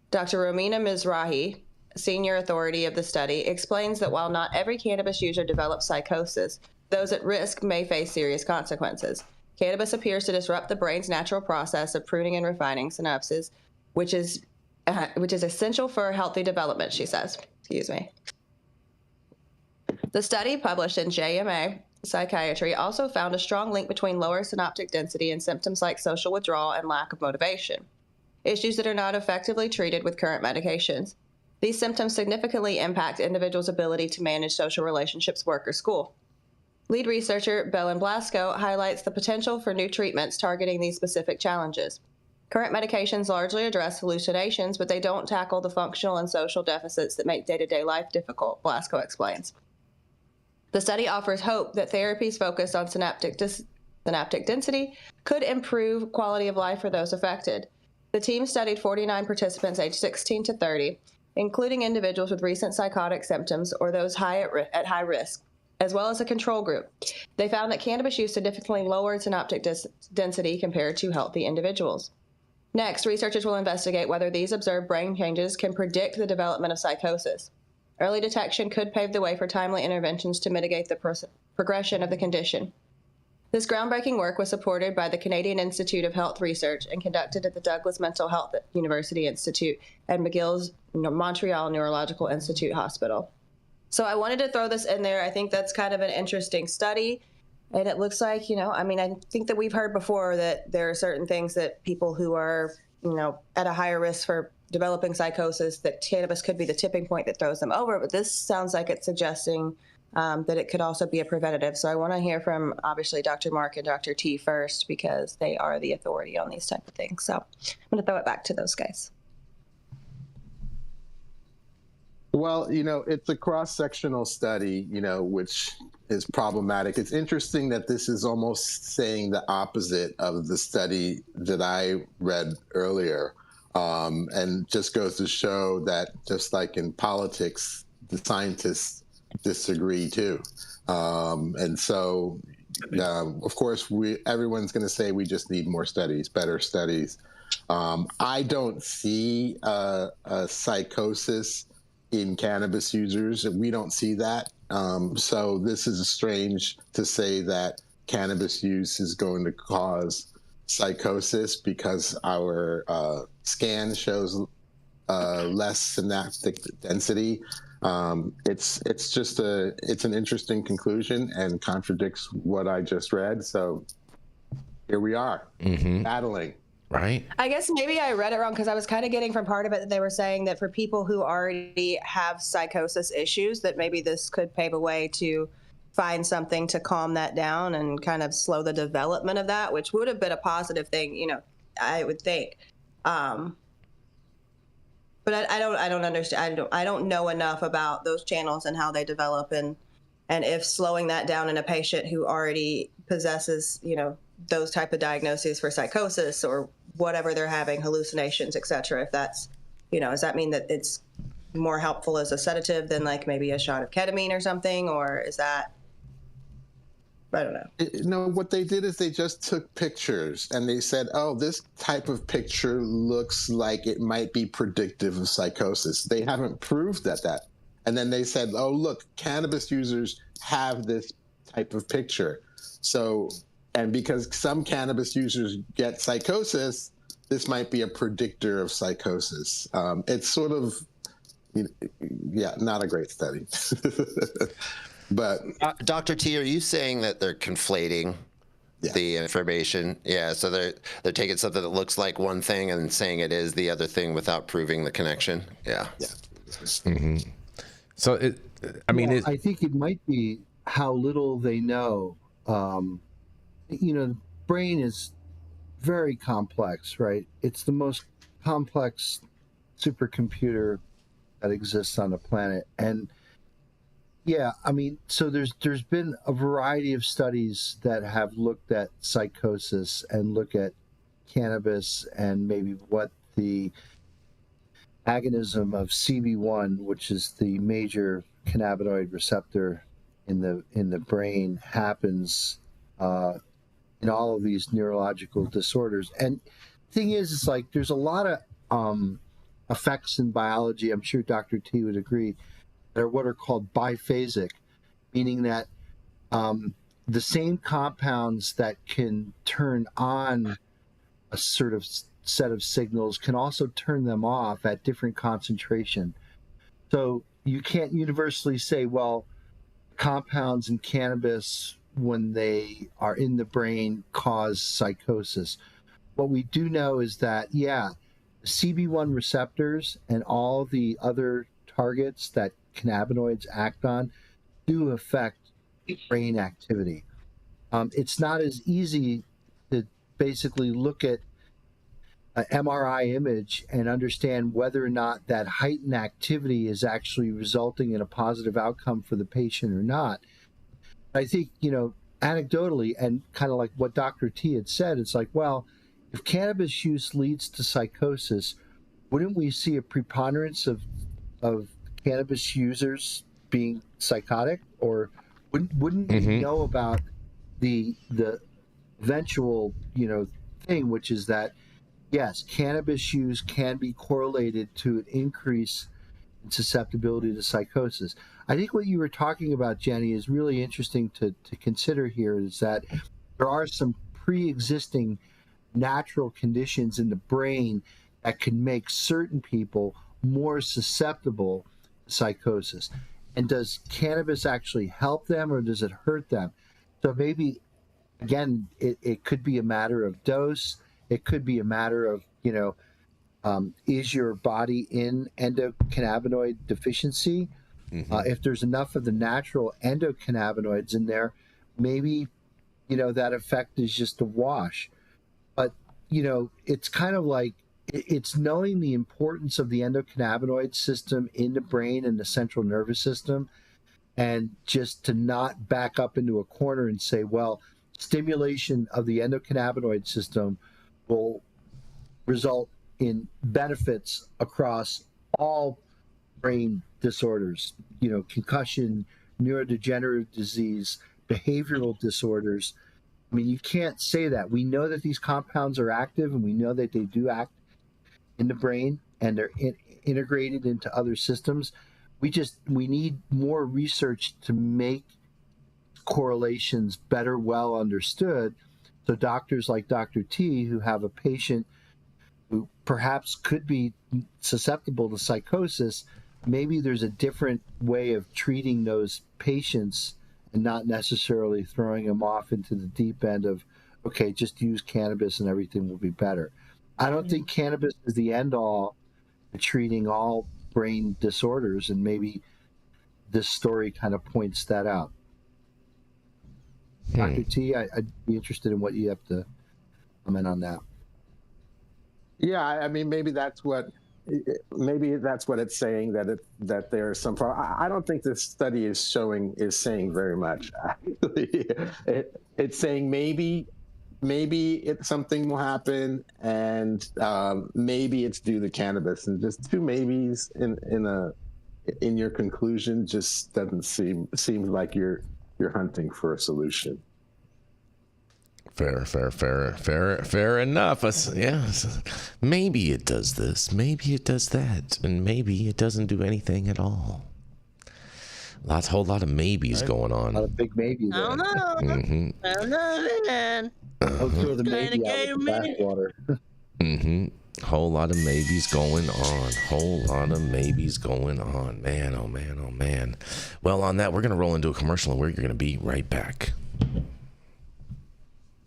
Dr. Romina Mizrahi, senior authority of the study, explains that while not every cannabis user develops psychosis, those at risk may face serious consequences. Cannabis appears to disrupt the brain's natural process of pruning and refining synapses, which is essential for healthy development, she says. Excuse me. The study, published in JMA Psychiatry, also found a strong link between lower synaptic density and symptoms like social withdrawal and lack of motivation, issues that are not effectively treated with current medications. These symptoms significantly impact individuals' ability to manage social relationships, work, or school. Lead researcher Belen Blasco highlights the potential for new treatments targeting these specific challenges. Current medications largely address hallucinations, but they don't tackle the functional and social deficits that make day-to-day life difficult, Blasco explains. The study offers hope that therapies focused on synaptic density could improve quality of life for those affected. The team studied 49 participants aged 16 to 30, including individuals with recent psychotic symptoms or those at high risk, as well as a control group. They found that cannabis use significantly lowered synaptic density compared to healthy individuals. Next, researchers will investigate whether these observed brain changes can predict the development of psychosis. Early detection could pave the way for timely interventions to mitigate the progression of the condition. This groundbreaking work was supported by the Canadian Institute of Health Research and conducted at the Douglas Mental Health University Institute and McGill's Montreal Neurological Institute Hospital. So I wanted to throw this in there. I think that's kind of an interesting study. And it looks like, I think that we've heard before that there are certain things that people who are, at a higher risk for developing psychosis, that cannabis could be the tipping point that throws them over. But this sounds like it's suggesting that it could also be a preventative. So I want to hear from, obviously, Dr. Mark and Dr. T first, because they are the authority on these type of things. So I'm going to throw it back to those guys. Well, it's a cross-sectional study, which is problematic. It's interesting that this is almost saying the opposite of the study that I read earlier, and just goes to show that just like in politics, the scientists disagree too. And so, of course, everyone's going to say we just need more studies, better studies. I don't see a psychosis in cannabis users. We don't see that. So this is strange to say that cannabis use is going to cause psychosis because our scan shows less synaptic density. It's just it's an interesting conclusion and contradicts what I just read. So here we are, battling. Right. I guess maybe I read it wrong because I was kind of getting from part of it that they were saying that for people who already have psychosis issues, that maybe this could pave a way to find something to calm that down and kind of slow the development of that, which would have been a positive thing, you know, I would think. But I don't understand. I don't know enough about those channels and how they develop, and if slowing that down in a patient who already possesses, you know, those type of diagnoses for psychosis or whatever they're having, hallucinations, etc. If that's, you know, does that mean that it's more helpful as a sedative than like maybe a shot of ketamine or something, or is that? I don't know. No, what they did is they just took pictures and they said, oh, this type of picture looks like it might be predictive of psychosis. They haven't proved that. And then they said, oh, look, cannabis users have this type of picture. So, and because some cannabis users get psychosis, this might be a predictor of psychosis. It's sort of, yeah, not a great study. But Dr. T, are you saying that they're conflating the information? Yeah, so they're taking something that looks like one thing and saying it is the other thing without proving the connection. Yeah. So I think it might be how little they know. You know, the brain is very complex, right? It's the most complex supercomputer that exists on the planet, and yeah, I mean, so there's been a variety of studies that have looked at psychosis and look at cannabis and maybe what the agonism of CB1, which is the major cannabinoid receptor in the brain, happens in all of these neurological disorders. And the thing is, it's like there's a lot of effects in biology. I'm sure Dr. T would agree. Are what are called biphasic, meaning that the same compounds that can turn on a sort of set of signals can also turn them off at different concentration. So you can't universally say, well, compounds in cannabis, when they are in the brain, cause psychosis. What we do know is that, yeah, CB1 receptors and all the other targets that cannabinoids act on do affect brain activity. It's not as easy to basically look at an MRI image and understand whether or not that heightened activity is actually resulting in a positive outcome for the patient or not. I think, you know, anecdotally, and kind of like what Dr. T had said, it's like, well, if cannabis use leads to psychosis, wouldn't we see a preponderance of cannabis users being psychotic? Or wouldn't we know about the eventual, you know, thing, which is that, yes, cannabis use can be correlated to an increase in susceptibility to psychosis. I think what you were talking about, Jenny, is really interesting to consider here, is that there are some pre-existing natural conditions in the brain that can make certain people more susceptible to psychosis. And does cannabis actually help them or does it hurt them? So maybe, again, it could be a matter of dose. It could be a matter of, you know, is your body in endocannabinoid deficiency? If there's enough of the natural endocannabinoids in there, maybe, you know, that effect is just a wash. But, you know, it's kind of like, it's knowing the importance of the endocannabinoid system in the brain and the central nervous system, and just to not back up into a corner and say, well, stimulation of the endocannabinoid system will result in benefits across all brain disorders, you know, concussion, neurodegenerative disease, behavioral disorders. I mean, you can't say that. We know that these compounds are active, and we know that they do act in the brain, and they're integrated into other systems. we need more research to make correlations better well understood, so doctors like Dr. T, who have a patient who perhaps could be susceptible to psychosis, maybe there's a different way of treating those patients and not necessarily throwing them off into the deep end of, okay, just use cannabis and everything will be better. I don't think cannabis is the end all to treating all brain disorders, and maybe this story kind of points that out. Dr. T, I'd be interested in what you have to comment on that. Yeah, I mean, maybe that's what it's saying, that there's some problem. I don't think this study is saying very much. Actually, it's saying maybe something will happen, and maybe it's due to cannabis, and just two maybes in your conclusion just doesn't seems like you're hunting for a solution. Fair enough. Maybe it does this, maybe it does that, and maybe it doesn't do anything at all. Whole lot of maybes going on. A lot of big maybes. I don't know. I don't know, man. I'll throw the maybe out with the bathwater. Whole lot of maybes going on. Man, oh man, oh man. Well, on that, we're going to roll into a commercial, and we're going to be right back.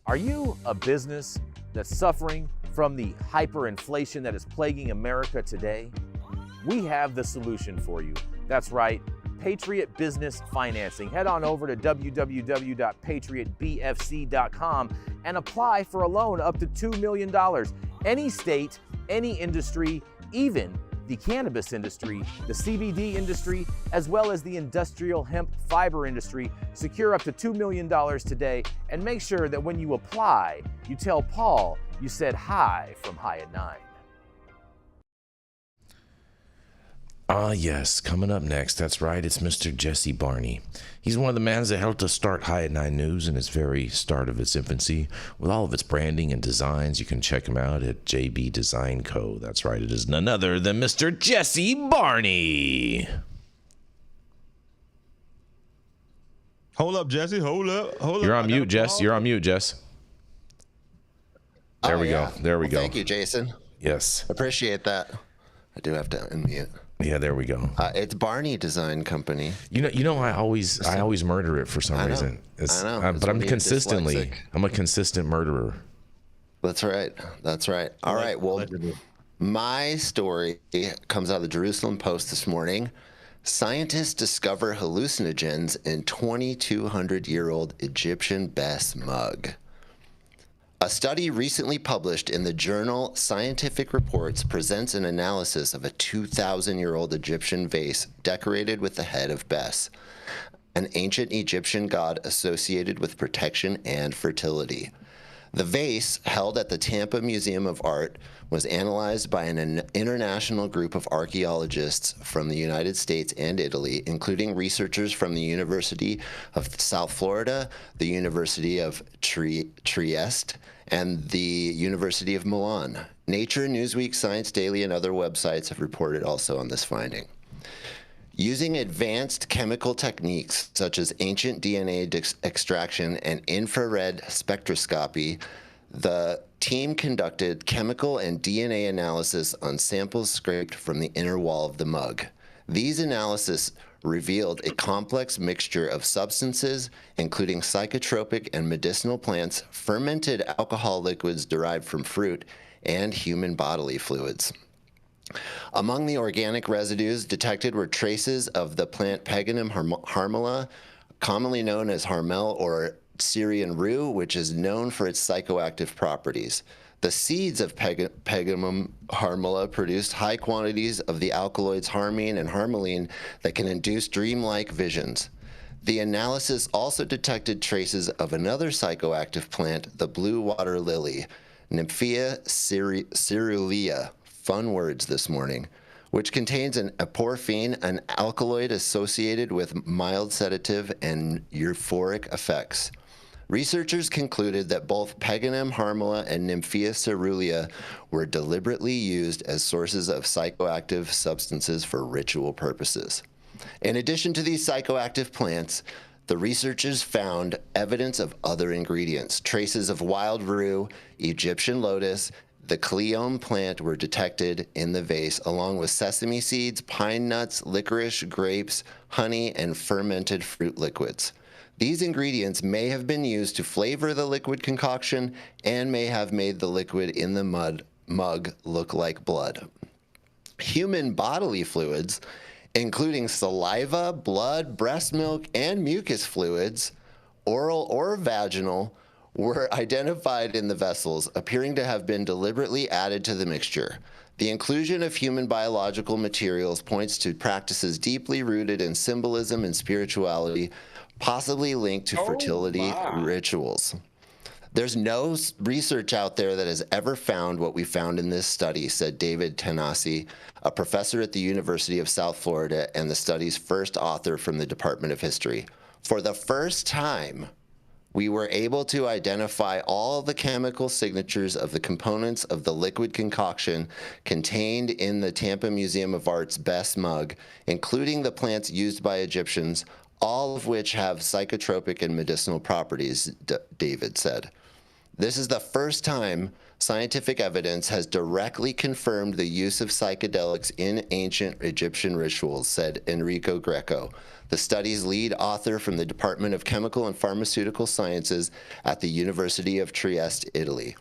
Are you a business that's suffering from the hyperinflation that is plaguing America today? We have the solution for you. That's right, Patriot Business Financing. Head on over to www.patriotbfc.com and apply for a loan up to $2 million. Any state, any industry, even the cannabis industry, the CBD industry, as well as the industrial hemp fiber industry. Secure up to $2 million today, and make sure that when you apply, you tell Paul you said hi from High at 9. Yes, coming up next, that's right, it's Mr. Jesse Barney. He's one of the men that helped us start High at 9 News in its very start of its infancy. With all of its branding and designs, you can check him out at JB Design Co. That's right, it is none other than Mr. Jesse Barney. Hold up, Jesse, hold up. You're on mute, Jess. You're on mute, Jess. There we go. There we go. Thank you, Jason. Yes. Appreciate that. I do have to unmute. Yeah, there we go. It's Barney Design Company. You know, I always murder it for some reason. I know. But I'm a consistent murderer. That's right. All right. Well, my story comes out of the Jerusalem Post this morning. Scientists discover hallucinogens in 2,200-year-old Egyptian Bess mug. A study recently published in the journal Scientific Reports presents an analysis of a 2,000-year-old Egyptian vase decorated with the head of Bess, an ancient Egyptian god associated with protection and fertility. The vase, held at the Tampa Museum of Art, was analyzed by an international group of archaeologists from the United States and Italy, including researchers from the University of South Florida, the University of Trieste, and the University of Milan. Nature, Newsweek, Science Daily, and other websites have reported also on this finding. Using advanced chemical techniques such as ancient DNA extraction and infrared spectroscopy, the team conducted chemical and DNA analysis on samples scraped from the inner wall of the mug. These analyses revealed a complex mixture of substances, including psychotropic and medicinal plants, fermented alcohol liquids derived from fruit, and human bodily fluids. Among the organic residues detected were traces of the plant Peganum harmala, commonly known as harmel or Syrian rue, which is known for its psychoactive properties. The seeds of Peganum harmala produced high quantities of the alkaloids harmine and harmaline that can induce dreamlike visions. The analysis also detected traces of another psychoactive plant, the blue water lily, Nymphea caerulea. Fun words this morning, which contains an aporphine, an alkaloid associated with mild sedative and euphoric effects. Researchers concluded that both Peganum harmala and Nymphea caerulea were deliberately used as sources of psychoactive substances for ritual purposes. In addition to these psychoactive plants, the researchers found evidence of other ingredients. Traces of wild rue, Egyptian lotus, the cleome plant were detected in the vase, along with sesame seeds, pine nuts, licorice, grapes, honey, and fermented fruit liquids. These ingredients may have been used to flavor the liquid concoction and may have made the liquid in the mug look like blood. Human bodily fluids, including saliva, blood, breast milk, and mucus fluids, oral or vaginal, were identified in the vessels, appearing to have been deliberately added to the mixture. The inclusion of human biological materials points to practices deeply rooted in symbolism and spirituality, possibly linked to fertility rituals. There's no research out there that has ever found what we found in this study, said David Tanasi, a professor at the University of South Florida and the study's first author from the Department of History. For the first time, we were able to identify all the chemical signatures of the components of the liquid concoction contained in the Tampa Museum of Art's Best mug, including the plants used by Egyptians, all of which have psychotropic and medicinal properties, David said. This is the first time scientific evidence has directly confirmed the use of psychedelics in ancient Egyptian rituals, said Enrico Greco, the study's lead author from the Department of Chemical and Pharmaceutical Sciences at the University of Trieste, Italy.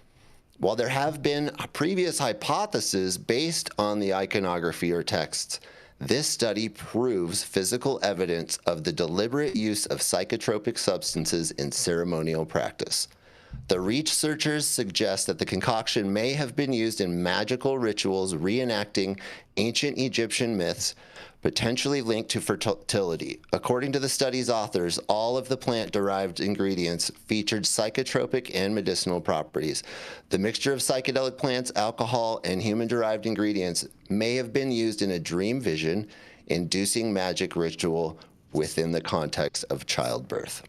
While there have been previous hypotheses based on the iconography or texts, this study proves physical evidence of the deliberate use of psychotropic substances in ceremonial practice. The researchers suggest that the concoction may have been used in magical rituals reenacting ancient Egyptian myths, potentially linked to fertility. According to the study's authors, all of the plant-derived ingredients featured psychotropic and medicinal properties. The mixture of psychedelic plants, alcohol, and human-derived ingredients may have been used in a dream vision, inducing magic ritual within the context of childbirth.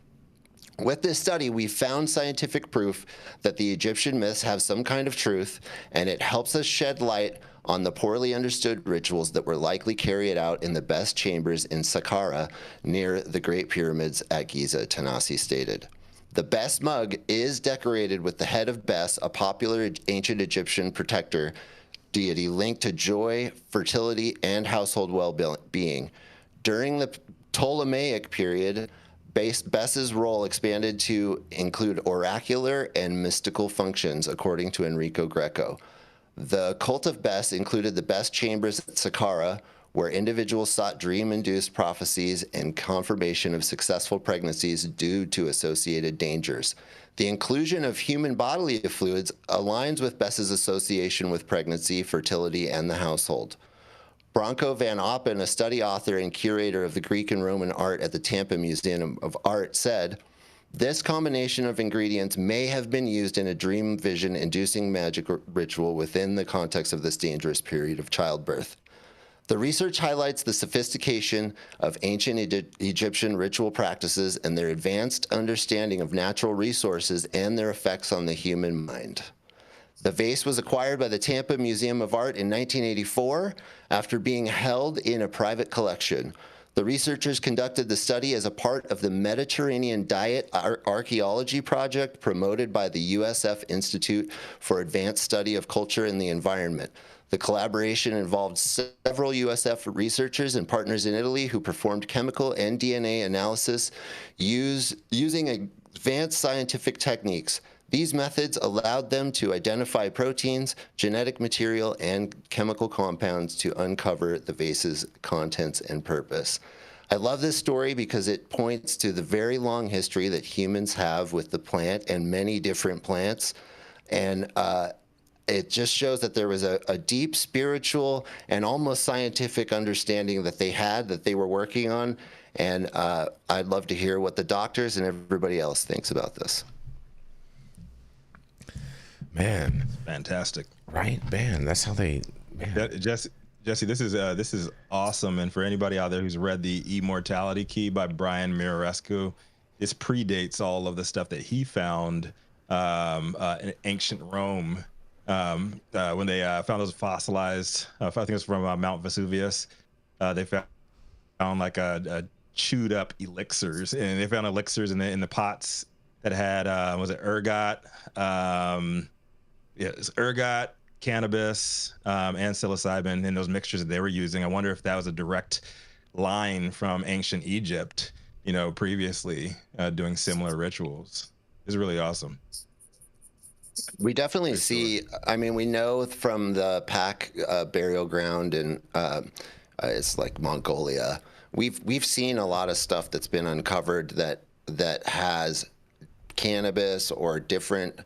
With this study, we found scientific proof that the Egyptian myths have some kind of truth, and it helps us shed light on the poorly understood rituals that were likely carried out in the best chambers in Saqqara near the Great Pyramids at Giza, Tanasi stated. The Best mug is decorated with the head of Bes, a popular ancient Egyptian protector deity linked to joy, fertility, and household well-being. During the Ptolemaic period, Bes's role expanded to include oracular and mystical functions, according to Enrico Greco. The cult of Bes included the Best chambers at Saqqara, where individuals sought dream-induced prophecies and confirmation of successful pregnancies due to associated dangers. The inclusion of human bodily fluids aligns with Bes's association with pregnancy, fertility, and the household. Branko van Oppen, a study author and curator of the Greek and Roman art at the Tampa Museum of Art, said, "This combination of ingredients may have been used in a dream vision-inducing magic ritual within the context of this dangerous period of childbirth." The research highlights the sophistication of ancient Egyptian ritual practices and their advanced understanding of natural resources and their effects on the human mind. The vase was acquired by the Tampa Museum of Art in 1984 after being held in a private collection. The researchers conducted the study as a part of the Mediterranean Diet Archaeology Project promoted by the USF Institute for Advanced Study of Culture and the Environment. The collaboration involved several USF researchers and partners in Italy who performed chemical and DNA analysis using advanced scientific techniques. These methods allowed them to identify proteins, genetic material, and chemical compounds to uncover the vase's contents and purpose. I love this story because it points to the very long history that humans have with the plant and many different plants. And it just shows that there was a deep spiritual and almost scientific understanding that they had, that they were working on. And I'd love to hear what the doctors and everybody else thinks about this. Man, fantastic. Right, man. That's how they. Man. Jesse, this is awesome. And for anybody out there who's read the Immortality Key by Brian Mirarescu, this predates all of the stuff that he found in ancient Rome when they found those fossilized. I think it's from Mount Vesuvius. They found found like a chewed up elixirs, and they found elixirs in the pots that had was it ergot? It's ergot, cannabis, and psilocybin in those mixtures that they were using. I wonder if that was a direct line from ancient Egypt, previously doing similar rituals. It's really awesome. We definitely see. I mean, we know from the Pack burial ground in it's like Mongolia. We've seen a lot of stuff that's been uncovered that has cannabis or different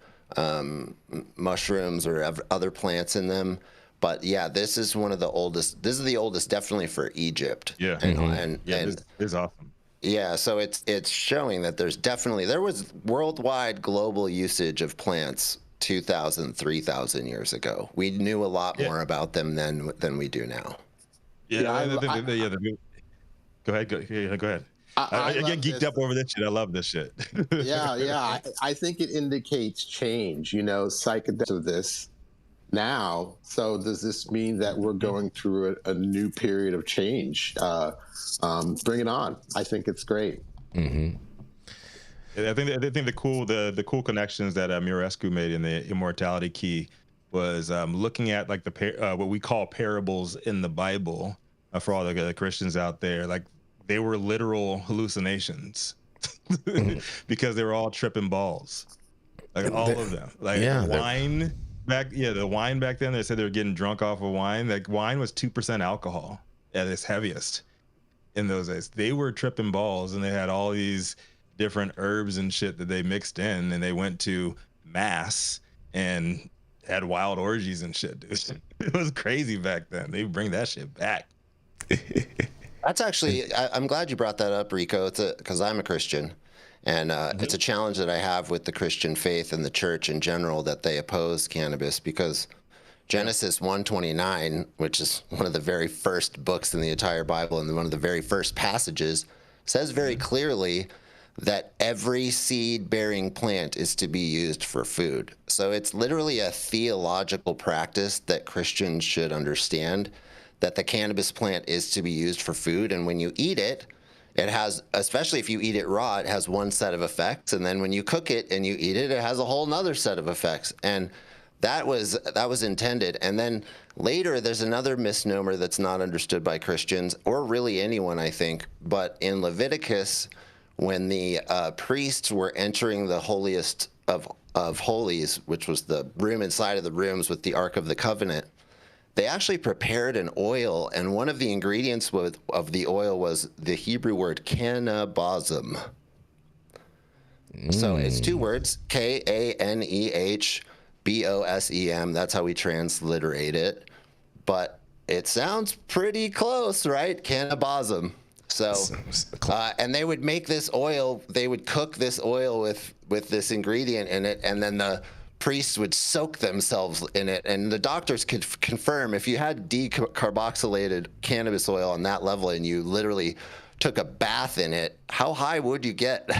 mushrooms or other plants in them. But yeah, this is one of the oldest. This is the oldest, definitely for Egypt. Yeah, and this is awesome. Yeah, so it's showing that there was worldwide global usage of plants 2,000, 3,000 years ago. We knew a lot more about them than we do now. Yeah, go ahead. I get geeked up over this shit. I love this shit. yeah. I think it indicates change, psychedelics of this now. So does this mean that we're going through a new period of change? Bring it on. I think it's great. Mm-hmm. I think the cool connections that Mirescu made in the Immortality Key was looking at like what we call parables in the Bible for all the Christians out there. Like they were literal hallucinations because they were all tripping balls, like all of them. Like wine the wine back then. They said they were getting drunk off of wine. Like wine was 2% alcohol at its heaviest in those days. They were tripping balls, and they had all these different herbs and shit that they mixed in, and they went to mass and had wild orgies and shit, dude. It was crazy back then. They bring that shit back. That's actually, I'm glad you brought that up, Rico. Because I'm a Christian, and it's a challenge that I have with the Christian faith and the church in general, that they oppose cannabis, because Genesis 1:29, which is one of the very first books in the entire Bible and one of the very first passages, says very clearly that every seed-bearing plant is to be used for food. So it's literally a theological practice that Christians should understand, that the cannabis plant is to be used for food. And when you eat it, it has, especially if you eat it raw, it has one set of effects. And then when you cook it and you eat it, it has a whole nother set of effects. And that was intended. And then later, there's another misnomer that's not understood by Christians, or really anyone, I think. But in Leviticus, when the priests were entering the holiest of holies, which was the room inside of the rooms with the Ark of the Covenant, they actually prepared an oil, and one of the ingredients of the oil was the Hebrew word cannabism. So it's two words, Kanehbosem. That's how we transliterate it. But it sounds pretty close, right? Cannabism. So, and they would make this oil, they would cook this oil with this ingredient in it, and then the priests would soak themselves in it. And the doctors could confirm, if you had decarboxylated cannabis oil on that level and you literally took a bath in it, how high would you get?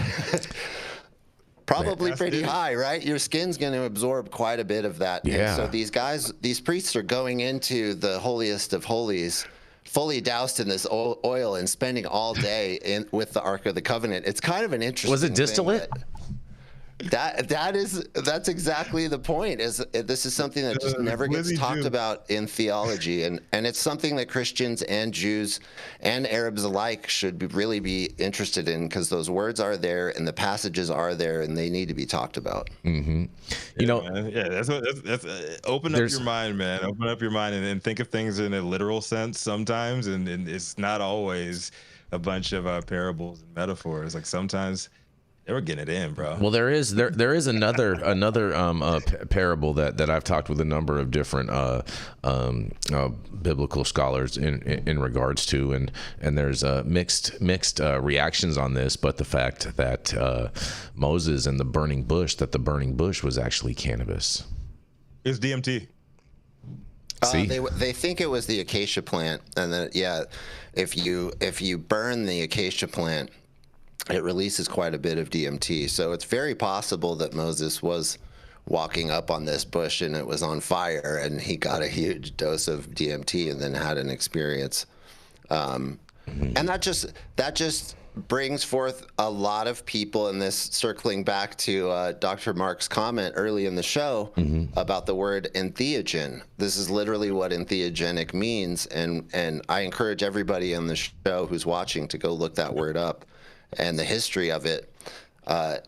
Probably pretty high, right? Your skin's going to absorb quite a bit of that. Yeah. And so these priests are going into the holiest of holies, fully doused in this oil and spending all day with the Ark of the Covenant. It's kind of an interesting. Was it distillate? That's exactly the point. This is something that just never gets talked about in theology, and it's something that Christians and Jews and Arabs alike should really be interested in, because those words are there and the passages are there, and they need to be talked about. Mm-hmm. That's open up your mind, man. Open up your mind and think of things in a literal sense sometimes, and it's not always a bunch of parables and metaphors. Like sometimes they were getting it in, bro. Well, there is another parable that I've talked with a number of different biblical scholars in regards to, and there's mixed reactions on this. But the fact that Moses and the burning bush was actually cannabis. It's DMT. They think it was the acacia plant, and then if you burn the acacia plant, it releases quite a bit of DMT. So it's very possible that Moses was walking up on this bush and it was on fire, and he got a huge dose of DMT and then had an experience. And that just brings forth a lot of people in this, circling back to Dr. Mark's comment early in the show about the word entheogen. This is literally what entheogenic means, and I encourage everybody on the show who's watching to go look that word up and the history of it.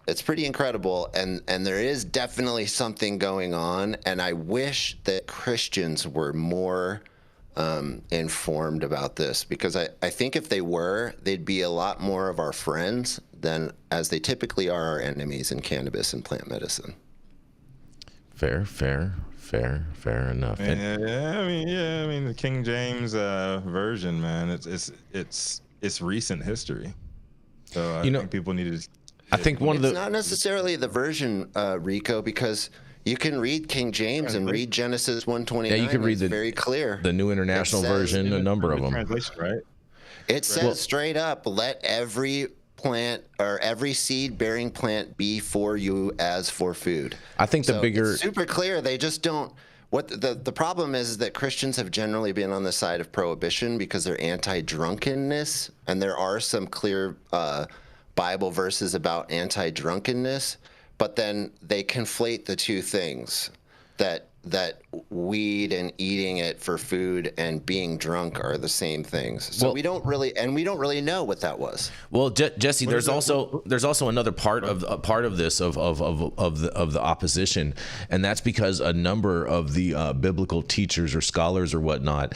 It's pretty incredible, and there is definitely something going on, and I wish that Christians were more informed about this, because I think if they were, they'd be a lot more of our friends than as they typically are our enemies in cannabis and plant medicine. Fair enough. I mean the King James version, man, it's recent history. So I think people need to. I think it's not necessarily the version, Rico, because you can read King James and read Genesis 1:29. Yeah, you can read very clear. The New International Version, a number of them. Translation, right? It says straight up, let every plant or every seed-bearing plant be for you as for food. I think it's super clear. They just don't. What the problem is that Christians have generally been on the side of prohibition because they're anti-drunkenness, and there are some clear Bible verses about anti-drunkenness. But then they conflate the two things, that weed and eating it for food and being drunk are the same things. So we don't really know what that was. Well, Jesse, there's also another part of this of the opposition, and that's because a number of the biblical teachers or scholars or whatnot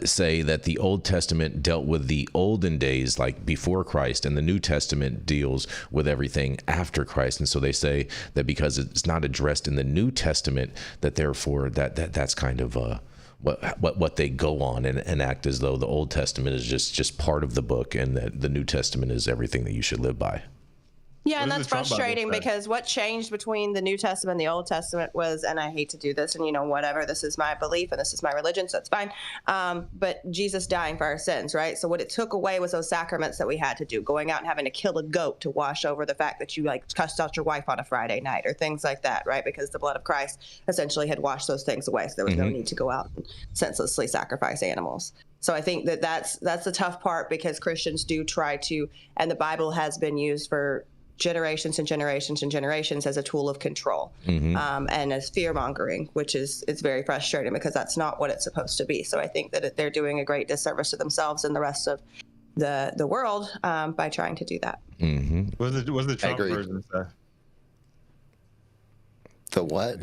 say that the Old Testament dealt with the olden days, like before Christ, and the New Testament deals with everything after Christ. And so they say that because it's not addressed in the New Testament, that therefore that's kind of what they go on and act as though the Old Testament is just part of the book, and that the New Testament is everything that you should live by. Yeah, and that's frustrating because what changed between the New Testament and the Old Testament was, and I hate to do this, and whatever, this is my belief and this is my religion, so it's fine. But Jesus dying for our sins, right? So what it took away was those sacraments that we had to do, going out and having to kill a goat to wash over the fact that you cussed out your wife on a Friday night or things like that, right? Because the blood of Christ essentially had washed those things away. So there was no need to go out and senselessly sacrifice animals. So I think that's the tough part, because Christians do try to, and the Bible has been used for generations and generations and generations as a tool of control, and as fear-mongering, which is very frustrating because that's not what it's supposed to be. So I think that they're doing a great disservice to themselves and the rest of the world by trying to do that. What's the Trump version say? The what?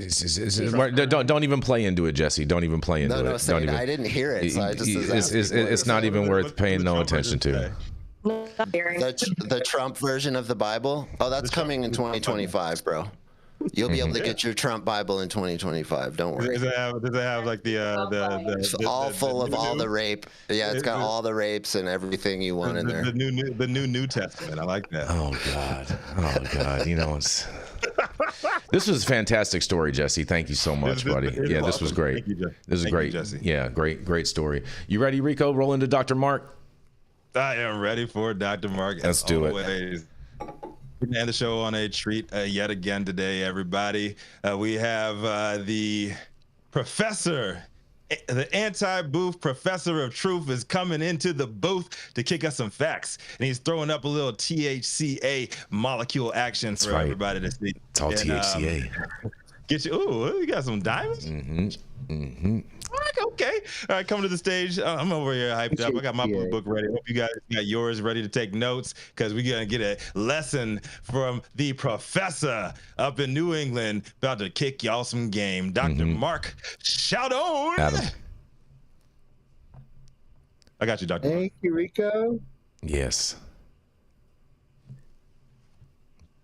Don't even play into it, Jesse. Don't even play into it. I didn't hear it, so I just it's not even worth paying no attention to. The Trump version of the Bible? Oh, that's coming in 2025, bro. You'll be able to get your Trump Bible in 2025 . Don't worry. Does it have like it's all full of all the rape. Yeah, it's got all the rapes and everything you want in there. The New Testament. I like that. Oh God. This was a fantastic story, Jesse. Thank you so much, buddy. Yeah, this was great. This is great. Jesse. Yeah, great story. You ready, Rico? Roll into Dr. Mark. I am ready for Dr. Mark. Let's do it. We're going to end the show on a treat yet again today, everybody. We have the professor, the anti-booth professor of truth is coming into the booth to kick us some facts. And he's throwing up a little THCA molecule action for everybody to see. It's all THCA. Get you. Ooh, you got some diamonds? Okay. All right, come to the stage. I'm over here hyped up. I got my blue book ready. Hope you guys got yours ready to take notes, because we're going to get a lesson from the professor up in New England, about to kick y'all some game. Dr. Mark, shout on. Adam. I got you, Dr. Mark. Thank you, Rico. Yes.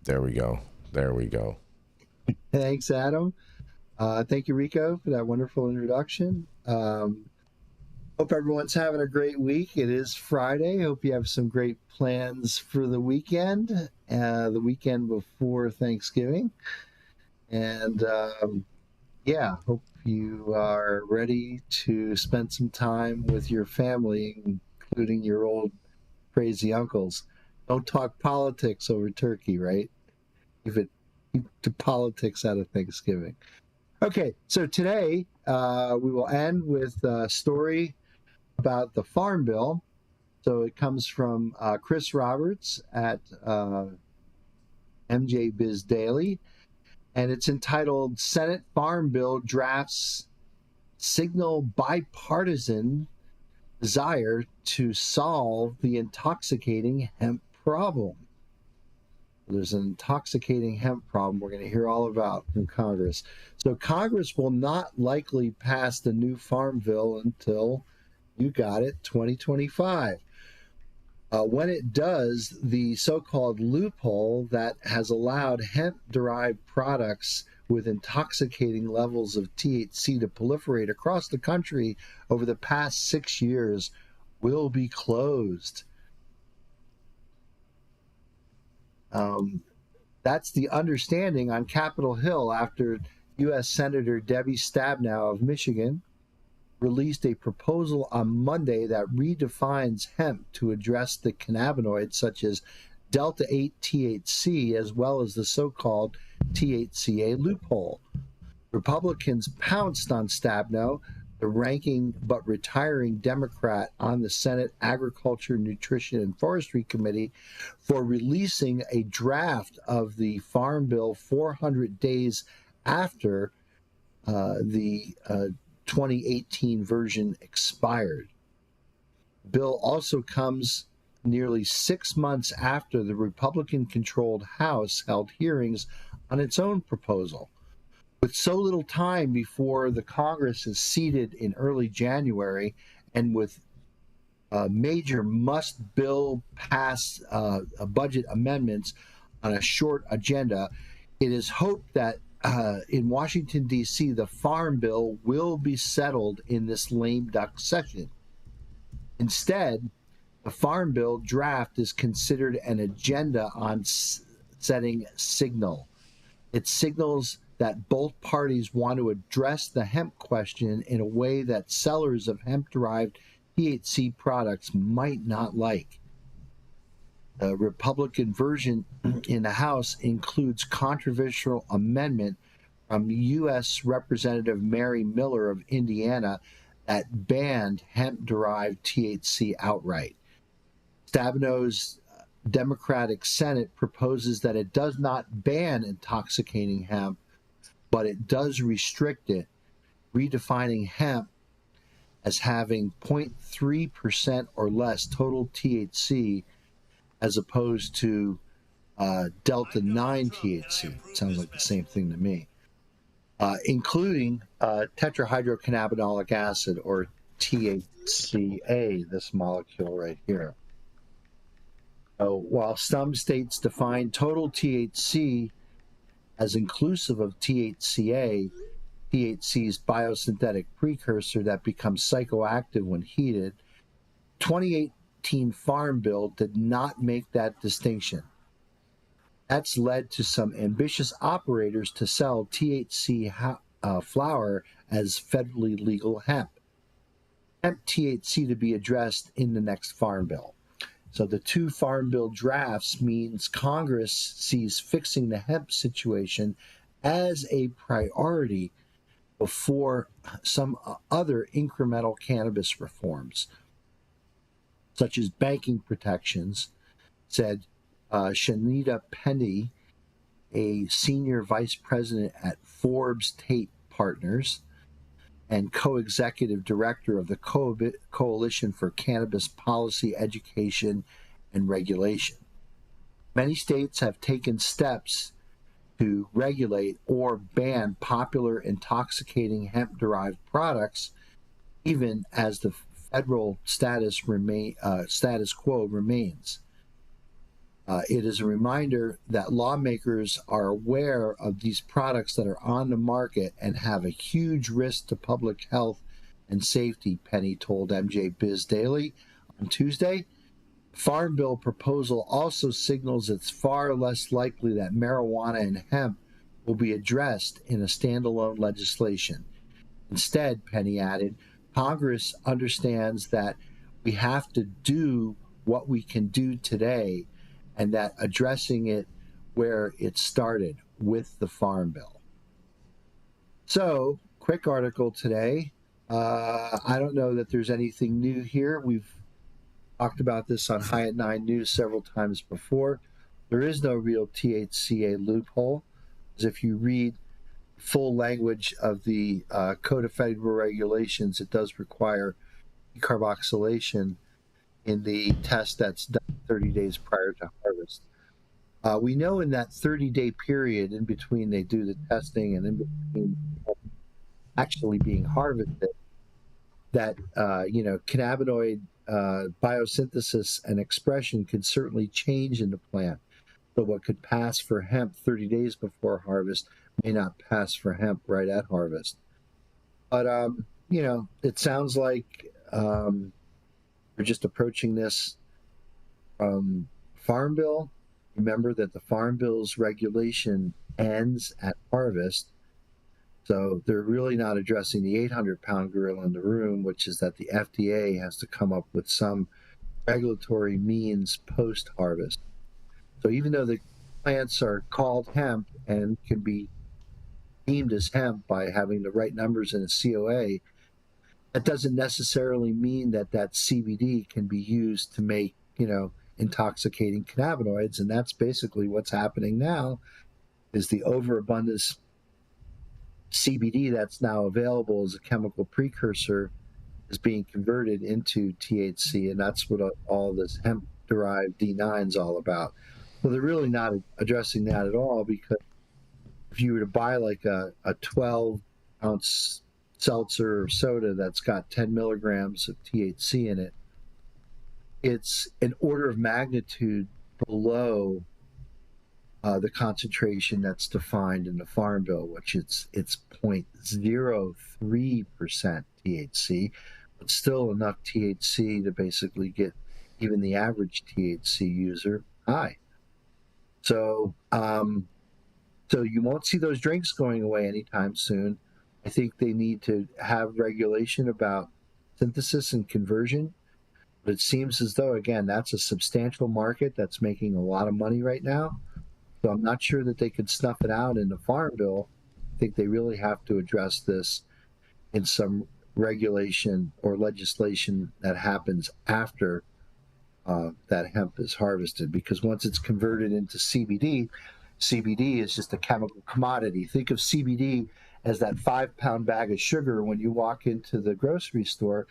There we go. Thanks, Adam. Thank you, Rico, for that wonderful introduction. Hope everyone's having a great week. It is Friday. Hope you have some great plans for the weekend before Thanksgiving. And hope you are ready to spend some time with your family, including your old crazy uncles. Don't talk politics over turkey, right? Keep the politics out of Thanksgiving. Okay, so today we will end with a story about the Farm Bill. So it comes from Chris Roberts at MJ Biz Daily, and it's entitled Senate Farm Bill Drafts Signal Bipartisan Desire to Solve the Intoxicating Hemp Problem. There's an intoxicating hemp problem we're going to hear all about from Congress. So Congress will not likely pass the new farm bill until, you got it, 2025. When it does, the so-called loophole that has allowed hemp-derived products with intoxicating levels of THC to proliferate across the country over the past 6 years will be closed. That's the understanding on Capitol Hill after U.S. Senator Debbie Stabenow of Michigan released a proposal on Monday that redefines hemp to address the cannabinoids such as Delta-8 THC as well as the so-called THCA loophole. Republicans pounced on Stabenow, the ranking but retiring Democrat on the Senate Agriculture, Nutrition, and Forestry Committee, for releasing a draft of the Farm Bill 400 days after the 2018 version expired. The bill also comes nearly 6 months after the Republican-controlled House held hearings on its own proposal. With so little time before the Congress is seated in early January, and with major must-bill pass budget amendments on a short agenda, it is hoped that in Washington, D.C., the Farm Bill will be settled in this lame duck session. Instead, the Farm Bill draft is considered an agenda on setting signal. It signals that both parties want to address the hemp question in a way that sellers of hemp-derived THC products might not like. The Republican version in the House includes controversial amendment from U.S. Representative Mary Miller of Indiana that banned hemp-derived THC outright. Stabenow's Democratic Senate proposes that it does not ban intoxicating hemp, but it does restrict it, redefining hemp as having 0.3% or less total THC as opposed to Delta-9 THC. Sounds like the same thing to me. Including tetrahydrocannabinolic acid, or THCA, this molecule right here. While some states define total THC as inclusive of THCA, THC's biosynthetic precursor that becomes psychoactive when heated, 2018 Farm Bill did not make that distinction. That's led to some ambitious operators to sell THC flower as federally legal hemp. Hemp THC to be addressed in the next Farm Bill. So the two Farm Bill drafts means Congress sees fixing the hemp situation as a priority before some other incremental cannabis reforms, such as banking protections, said Shanita Penny, a senior vice president at Forbes Tate Partners and co-executive director of the Coalition for Cannabis Policy, Education, and Regulation. Many states have taken steps to regulate or ban popular intoxicating hemp-derived products, even as the federal status quo remains. It is a reminder that lawmakers are aware of these products that are on the market and have a huge risk to public health and safety, Penny told MJ Biz Daily on Tuesday. The Farm Bill proposal also signals it's far less likely that marijuana and hemp will be addressed in a standalone legislation. Instead, Penny added, Congress understands that we have to do what we can do today, and that addressing it where it started, with the Farm Bill. So, quick article today. I don't know that there's anything new here. We've talked about this on High at 9 News several times before. There is no real THCA loophole, because if you read full language of the Code of Federal Regulations, it does require decarboxylation in the test that's done 30 days prior to harvest. We know in that 30-day period in between they do the testing and in between actually being harvested, that cannabinoid biosynthesis and expression can certainly change in the plant. So what could pass for hemp 30 days before harvest may not pass for hemp right at harvest. But it sounds like we're just approaching this from Farm Bill. Remember that the Farm Bill's regulation ends at harvest. So they're really not addressing the 800-pound gorilla in the room, which is that the FDA has to come up with some regulatory means post-harvest. So even though the plants are called hemp and can be deemed as hemp by having the right numbers in a COA, that doesn't necessarily mean that that CBD can be used to make, intoxicating cannabinoids. And that's basically what's happening now, is the overabundance CBD that's now available as a chemical precursor is being converted into THC, and that's what all this hemp-derived D9 is all about. So they're really not addressing that at all, because if you were to buy like a 12-ounce seltzer or soda that's got 10 milligrams of THC in it, it's an order of magnitude below the concentration that's defined in the Farm Bill, which it's 0.03% THC, but still enough THC to basically get even the average THC user high. So, so you won't see those drinks going away anytime soon. I think they need to have regulation about synthesis and conversion. But it seems as though, again, that's a substantial market that's making a lot of money right now. So I'm not sure that they could snuff it out in the Farm Bill. I think they really have to address this in some regulation or legislation that happens after that hemp is harvested, because once it's converted into CBD, CBD is just a chemical commodity. Think of CBD as that 5-pound bag of sugar when you walk into the grocery store.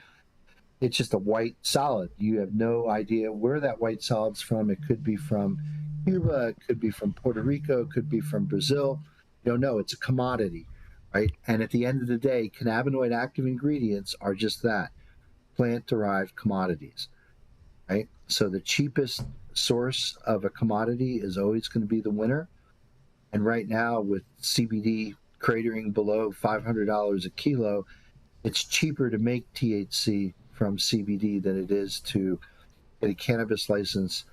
It's just a white solid. You have no idea where that white solid's from. It could be from Cuba, it could be from Puerto Rico, it could be from Brazil. You don't know. It's a commodity, right? And at the end of the day, cannabinoid active ingredients are just that, plant-derived commodities, right? So the cheapest source of a commodity is always going to be the winner. And right now, with CBD cratering below $500 a kilo, it's cheaper to make THC from CBD than it is to get a cannabis license,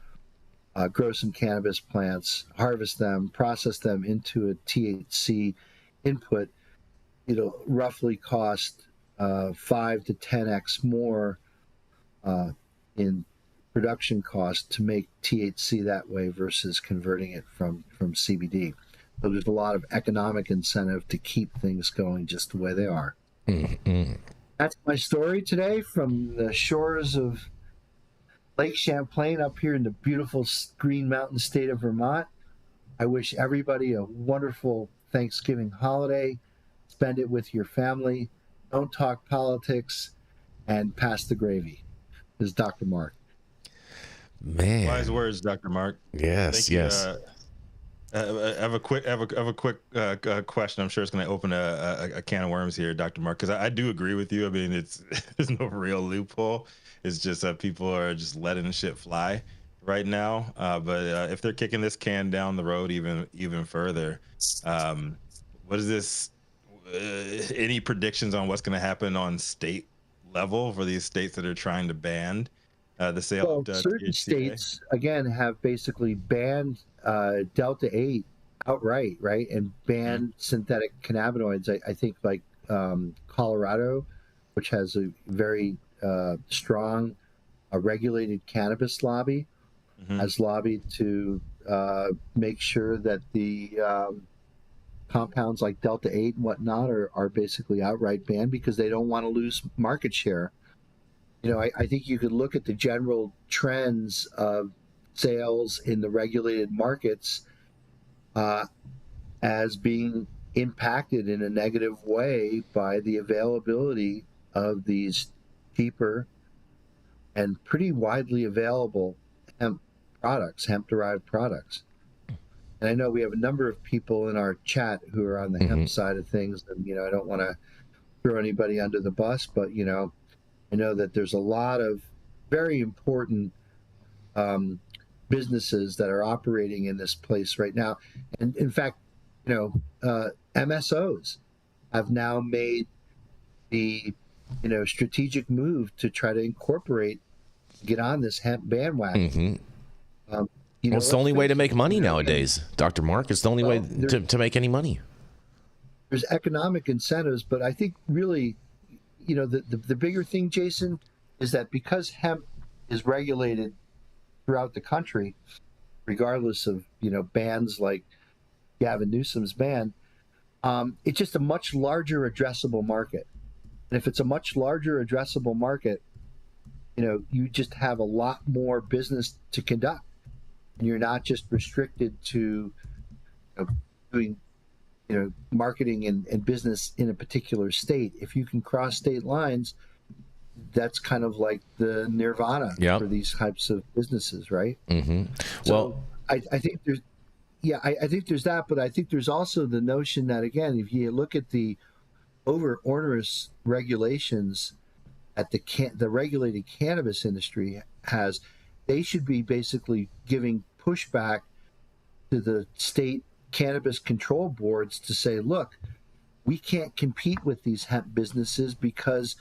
grow some cannabis plants, harvest them, process them into a THC input. It'll roughly cost 5 to 10x more in production cost to make THC that way versus converting it from CBD. So there's a lot of economic incentive to keep things going just the way they are. Mm-hmm. That's my story today from the shores of Lake Champlain up here in the beautiful Green Mountain state of Vermont. I wish everybody a wonderful Thanksgiving holiday. Spend it with your family. Don't talk politics, and pass the gravy. This is Dr. Mark. Man, wise words, Dr. Mark. Yes, yes. I have a quick question. I'm sure it's going to open a can of worms here, Dr. Mark, because I do agree with you. I mean, there's no real loophole. It's just that people are just letting shit fly right now. But if they're kicking this can down the road even further, what is this? Any predictions on what's going to happen on state level for these states that are trying to ban the sale of certain THCA? states, again, have basically banned Delta 8 outright, right? And banned synthetic cannabinoids. I think like Colorado, which has a very strong regulated cannabis lobby, has lobbied to make sure that the compounds like Delta 8 and whatnot are basically outright banned because they don't want to lose market share I think you could look at the general trends of sales in the regulated markets as being impacted in a negative way by the availability of these cheaper and pretty widely available hemp-derived products. And I know we have a number of people in our chat who are on the hemp side of things, and I don't want to throw anybody under the bus, but I know that there's a lot of very important businesses that are operating in this place right now. And in fact, MSOs have now made the strategic move to try to get on this hemp bandwagon. Well, it's the only way to make money nowadays, Dr. Mark. It's the only way to make any money. There's economic incentives, but I think really, the bigger thing, Jason, is that because hemp is regulated throughout the country, regardless of bans like Gavin Newsom's ban, it's just a much larger addressable market. And if it's a much larger addressable market, you just have a lot more business to conduct. And you're not just restricted to doing marketing and business in a particular state. If you can cross state lines, that's kind of like the nirvana for these types of businesses, right? So I think there's I think there's that, but I think there's also the notion that, again, if you look at the over onerous regulations at the regulated cannabis industry has, they should be basically giving pushback to the state cannabis control boards to say, look, we can't compete with these hemp businesses because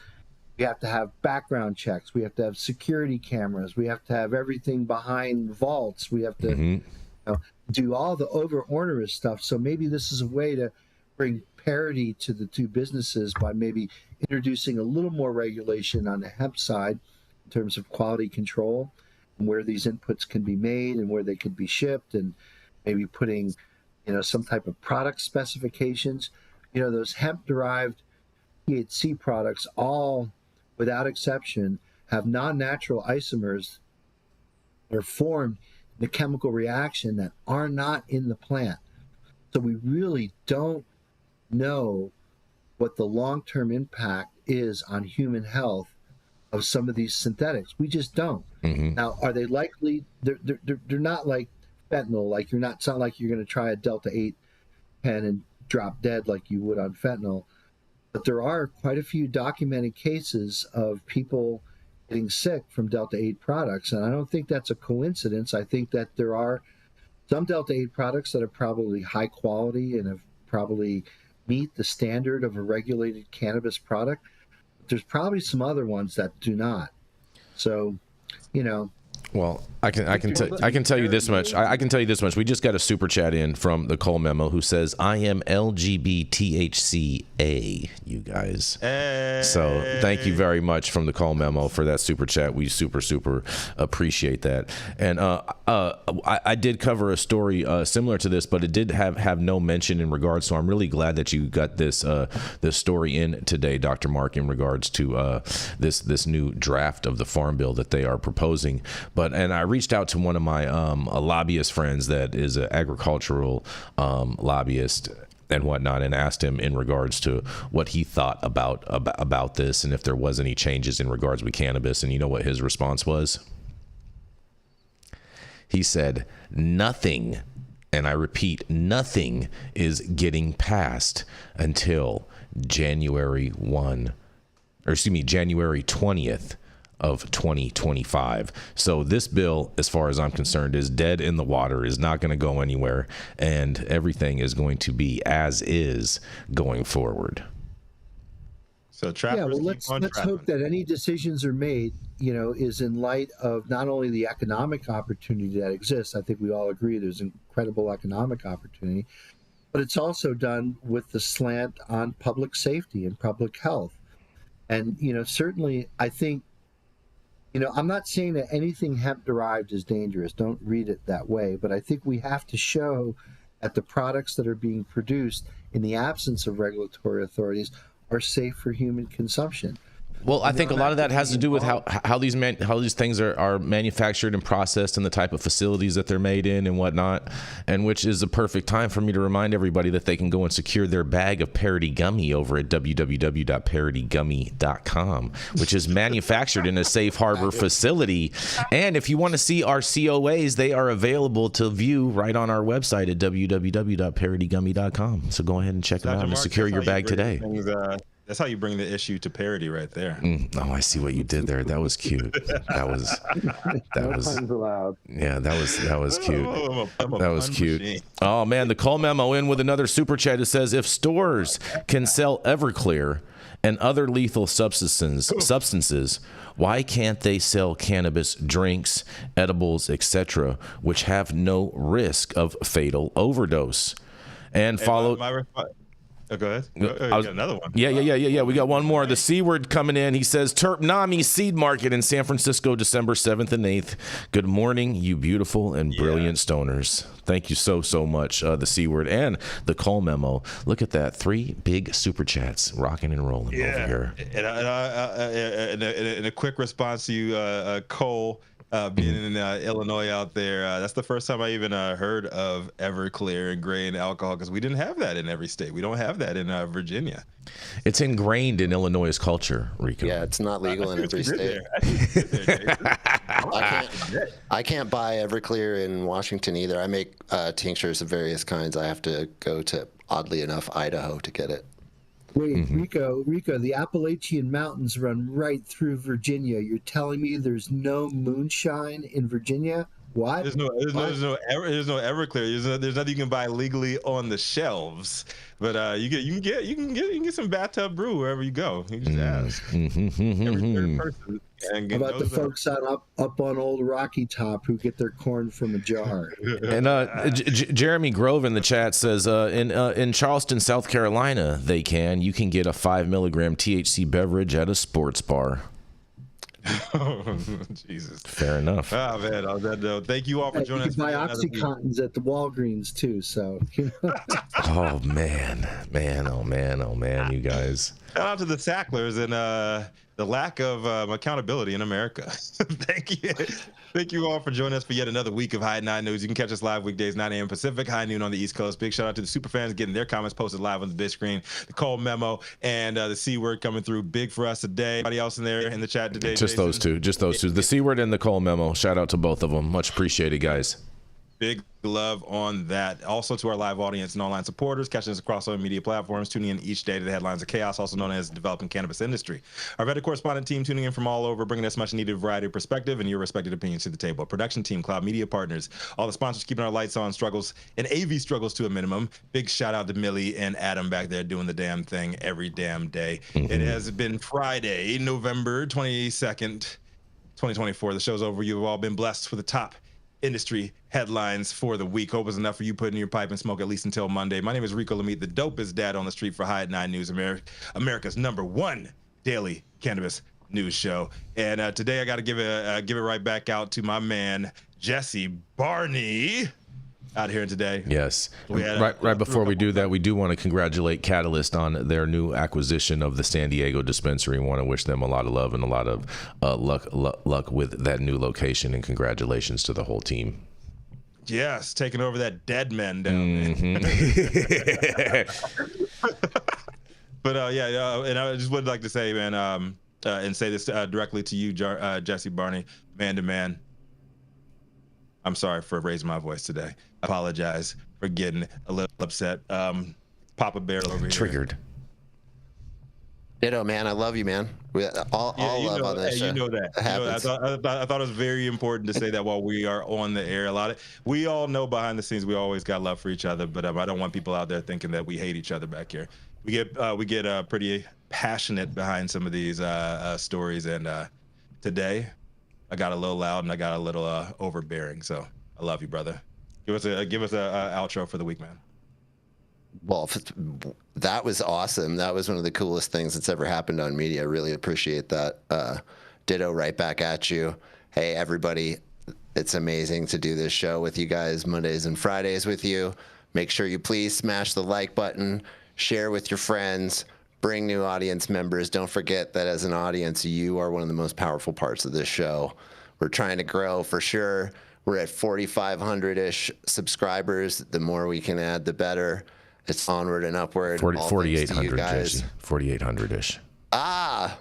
we have to have background checks, we have to have security cameras, we have to have everything behind vaults, we have to do all the over onerous stuff. So maybe this is a way to bring parity to the two businesses by maybe introducing a little more regulation on the hemp side in terms of quality control and where these inputs can be made and where they could be shipped, and maybe putting some type of product specifications. Those hemp derived THC products, all without exception, have non-natural isomers that are formed in the chemical reaction that are not in the plant. So we really don't know what the long-term impact is on human health of some of these synthetics. We just don't. Now, are they likely? They're not like fentanyl. Like it's not like you're going to try a Delta 8 pen and drop dead like you would on fentanyl. But there are quite a few documented cases of people getting sick from Delta 8 products, and I don't think that's a coincidence. I think that there are some Delta 8 products that are probably high quality and have probably meet the standard of a regulated cannabis product. But there's probably some other ones that do not. So, Well, I can tell you this much. I can tell you this much. We just got a super chat in from the Cole Memo who says, "I am LGBTHCA, you guys." So thank you very much from the Cole Memo for that super chat. We super appreciate that. And I did cover a story similar to this, but it did have no mention in regards. So I'm really glad that you got this story in today, Dr. Mark, in regards to this new draft of the Farm Bill that they are proposing. And I reached out to one of my a lobbyist friends that is an agricultural lobbyist and whatnot, and asked him in regards to what he thought about this and if there was any changes in regards with cannabis. And you know what his response was? He said, "Nothing," and I repeat, nothing is getting passed until January 20th. Of 2025. So this bill, as far as I'm concerned, is dead in the water, is not going to go anywhere, and everything is going to be as is going forward. So let's hope that any decisions are made, is in light of not only the economic opportunity that exists. I think we all agree there's incredible economic opportunity, but it's also done with the slant on public safety and public health. And, certainly I think, I'm not saying that anything hemp-derived is dangerous. Don't read it that way. But I think we have to show that the products that are being produced in the absence of regulatory authorities are safe for human consumption. Well, I think a lot of that has to do with how these things are manufactured and processed and the type of facilities that they're made in and whatnot, and which is a perfect time for me to remind everybody that they can go and secure their bag of Parody Gummy over at www.parodygummy.com, which is manufactured in a safe harbor facility. And if you want to see our COAs, they are available to view right on our website at www.parodygummy.com. So go ahead and check them out and secure your bag today. That's how you bring the issue to parody right there. Oh, I see what you did there. That was cute. That was allowed. Yeah, that was cute. That was cute. Oh man, the call memo in with another super chat. It says, if stores can sell Everclear and other lethal substances, why can't they sell cannabis, drinks, edibles, etc., which have no risk of fatal overdose? And follow. Go ahead. Got another one. Yeah. We got one more. The C word coming in. He says, Terpnami Seed Market in San Francisco, December 7th and 8th. Good morning, you beautiful and brilliant stoners. Thank you so much. The C word and the call memo. Look at that. 3 big super chats rocking and rolling over here. And a quick response to you, Cole. Being in Illinois out there, that's the first time I even heard of Everclear and grain alcohol, because we didn't have that in every state. We don't have that in Virginia. It's ingrained in Illinois' culture, Rico. Yeah, it's not legal in every state. I can't buy Everclear in Washington either. I make tinctures of various kinds. I have to go to, oddly enough, Idaho to get it. Wait, Rico, the Appalachian Mountains run right through Virginia. You're telling me there's no moonshine in Virginia? What? There's no Everclear. There's nothing you can buy legally on the shelves. But you can get some bathtub brew wherever you go. You just ask. Every third person. How about the folks up on Old Rocky Top who get their corn from a jar? And Jeremy Grove in the chat says, in Charleston, South Carolina, you can get a 5 milligram THC beverage at a sports bar. Oh, Jesus. Fair enough. Oh, man. On that note, thank you all for joining us. You can buy Oxycontins at the Walgreens, too. So, Oh, man, you guys. Shout out to the Sacklers and the lack of accountability in America. Thank you all for joining us for yet another week of High at 9 News. You can catch us live weekdays, 9 a.m. Pacific, high noon on the East Coast. Big shout out to the super fans getting their comments posted live on the big screen. The call memo and the C word coming through big for us today. Anybody else in there in the chat today? Just those two. The C word and the call memo. Shout out to both of them. Much appreciated, guys. Big love on that. Also to our live audience and online supporters, catching us across social media platforms, tuning in each day to the headlines of chaos, also known as the developing cannabis industry. Our vetted correspondent team tuning in from all over, bringing us much needed variety of perspective and your respected opinions to the table. Production team, Cloud Media Partners, all the sponsors keeping our lights on, struggles and AV struggles to a minimum. Big shout out to Millie and Adam back there doing the damn thing every damn day. It has been Friday, November 22nd, 2024. The show's over. You've all been blessed with the top industry headlines for the week. Hope it's enough for you putting your pipe and smoke at least until Monday. My name is Rico Lamitte, the dopest dad on the street for High at 9 News, America's #1 daily cannabis news show. And today I got to give it right back out to my man Jesse Barney out here today. Yes. Right before we do that, we do want to congratulate Catalyst on their new acquisition of the San Diego dispensary. We want to wish them a lot of love and a lot of luck with that new location, and congratulations to the whole team. Yes, taking over that dead man down there. But and I just would like to say, man, and say this directly to you, Jesse Barney, man to man. I'm sorry for raising my voice today. I apologize for getting a little upset. Papa Bear over here. Triggered. Ditto, man. I love you, man. All love on this show. You know that. I thought it was very important to say that while we are on the air. We all know behind the scenes we always got love for each other, but I don't want people out there thinking that we hate each other back here. We get pretty passionate behind some of these stories, and today I got a little loud and I got a little overbearing. So I love you, brother. Give us a outro for the week, man. Well, that was awesome. That was one of the coolest things that's ever happened on media. I really appreciate that. Ditto right back at you. Hey, everybody. It's amazing to do this show with you guys Mondays and Fridays with you. Make sure you please smash the like button, share with your friends, bring new audience members. Don't forget that as an audience, you are one of the most powerful parts of this show. We're trying to grow for sure. We're at 4,500-ish subscribers. The more we can add, the better. It's onward and upward. 4,800, Jesse. 4,800-ish. Ah.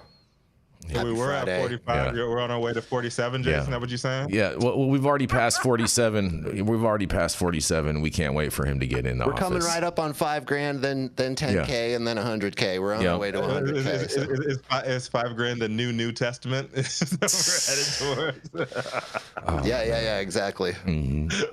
Yeah, we were Friday. at 45. Yeah. We're on our way to 47, Jason. Is that what you're saying? Yeah. Well, we've already passed 47. We've already passed 47. We can't wait for him to get in the We're office. coming right up on $5,000, then 10K, and then 100K. We're on our way to 100K. So. Is $5,000 the New Testament? We're headed towards. Yeah, exactly. Mm-hmm.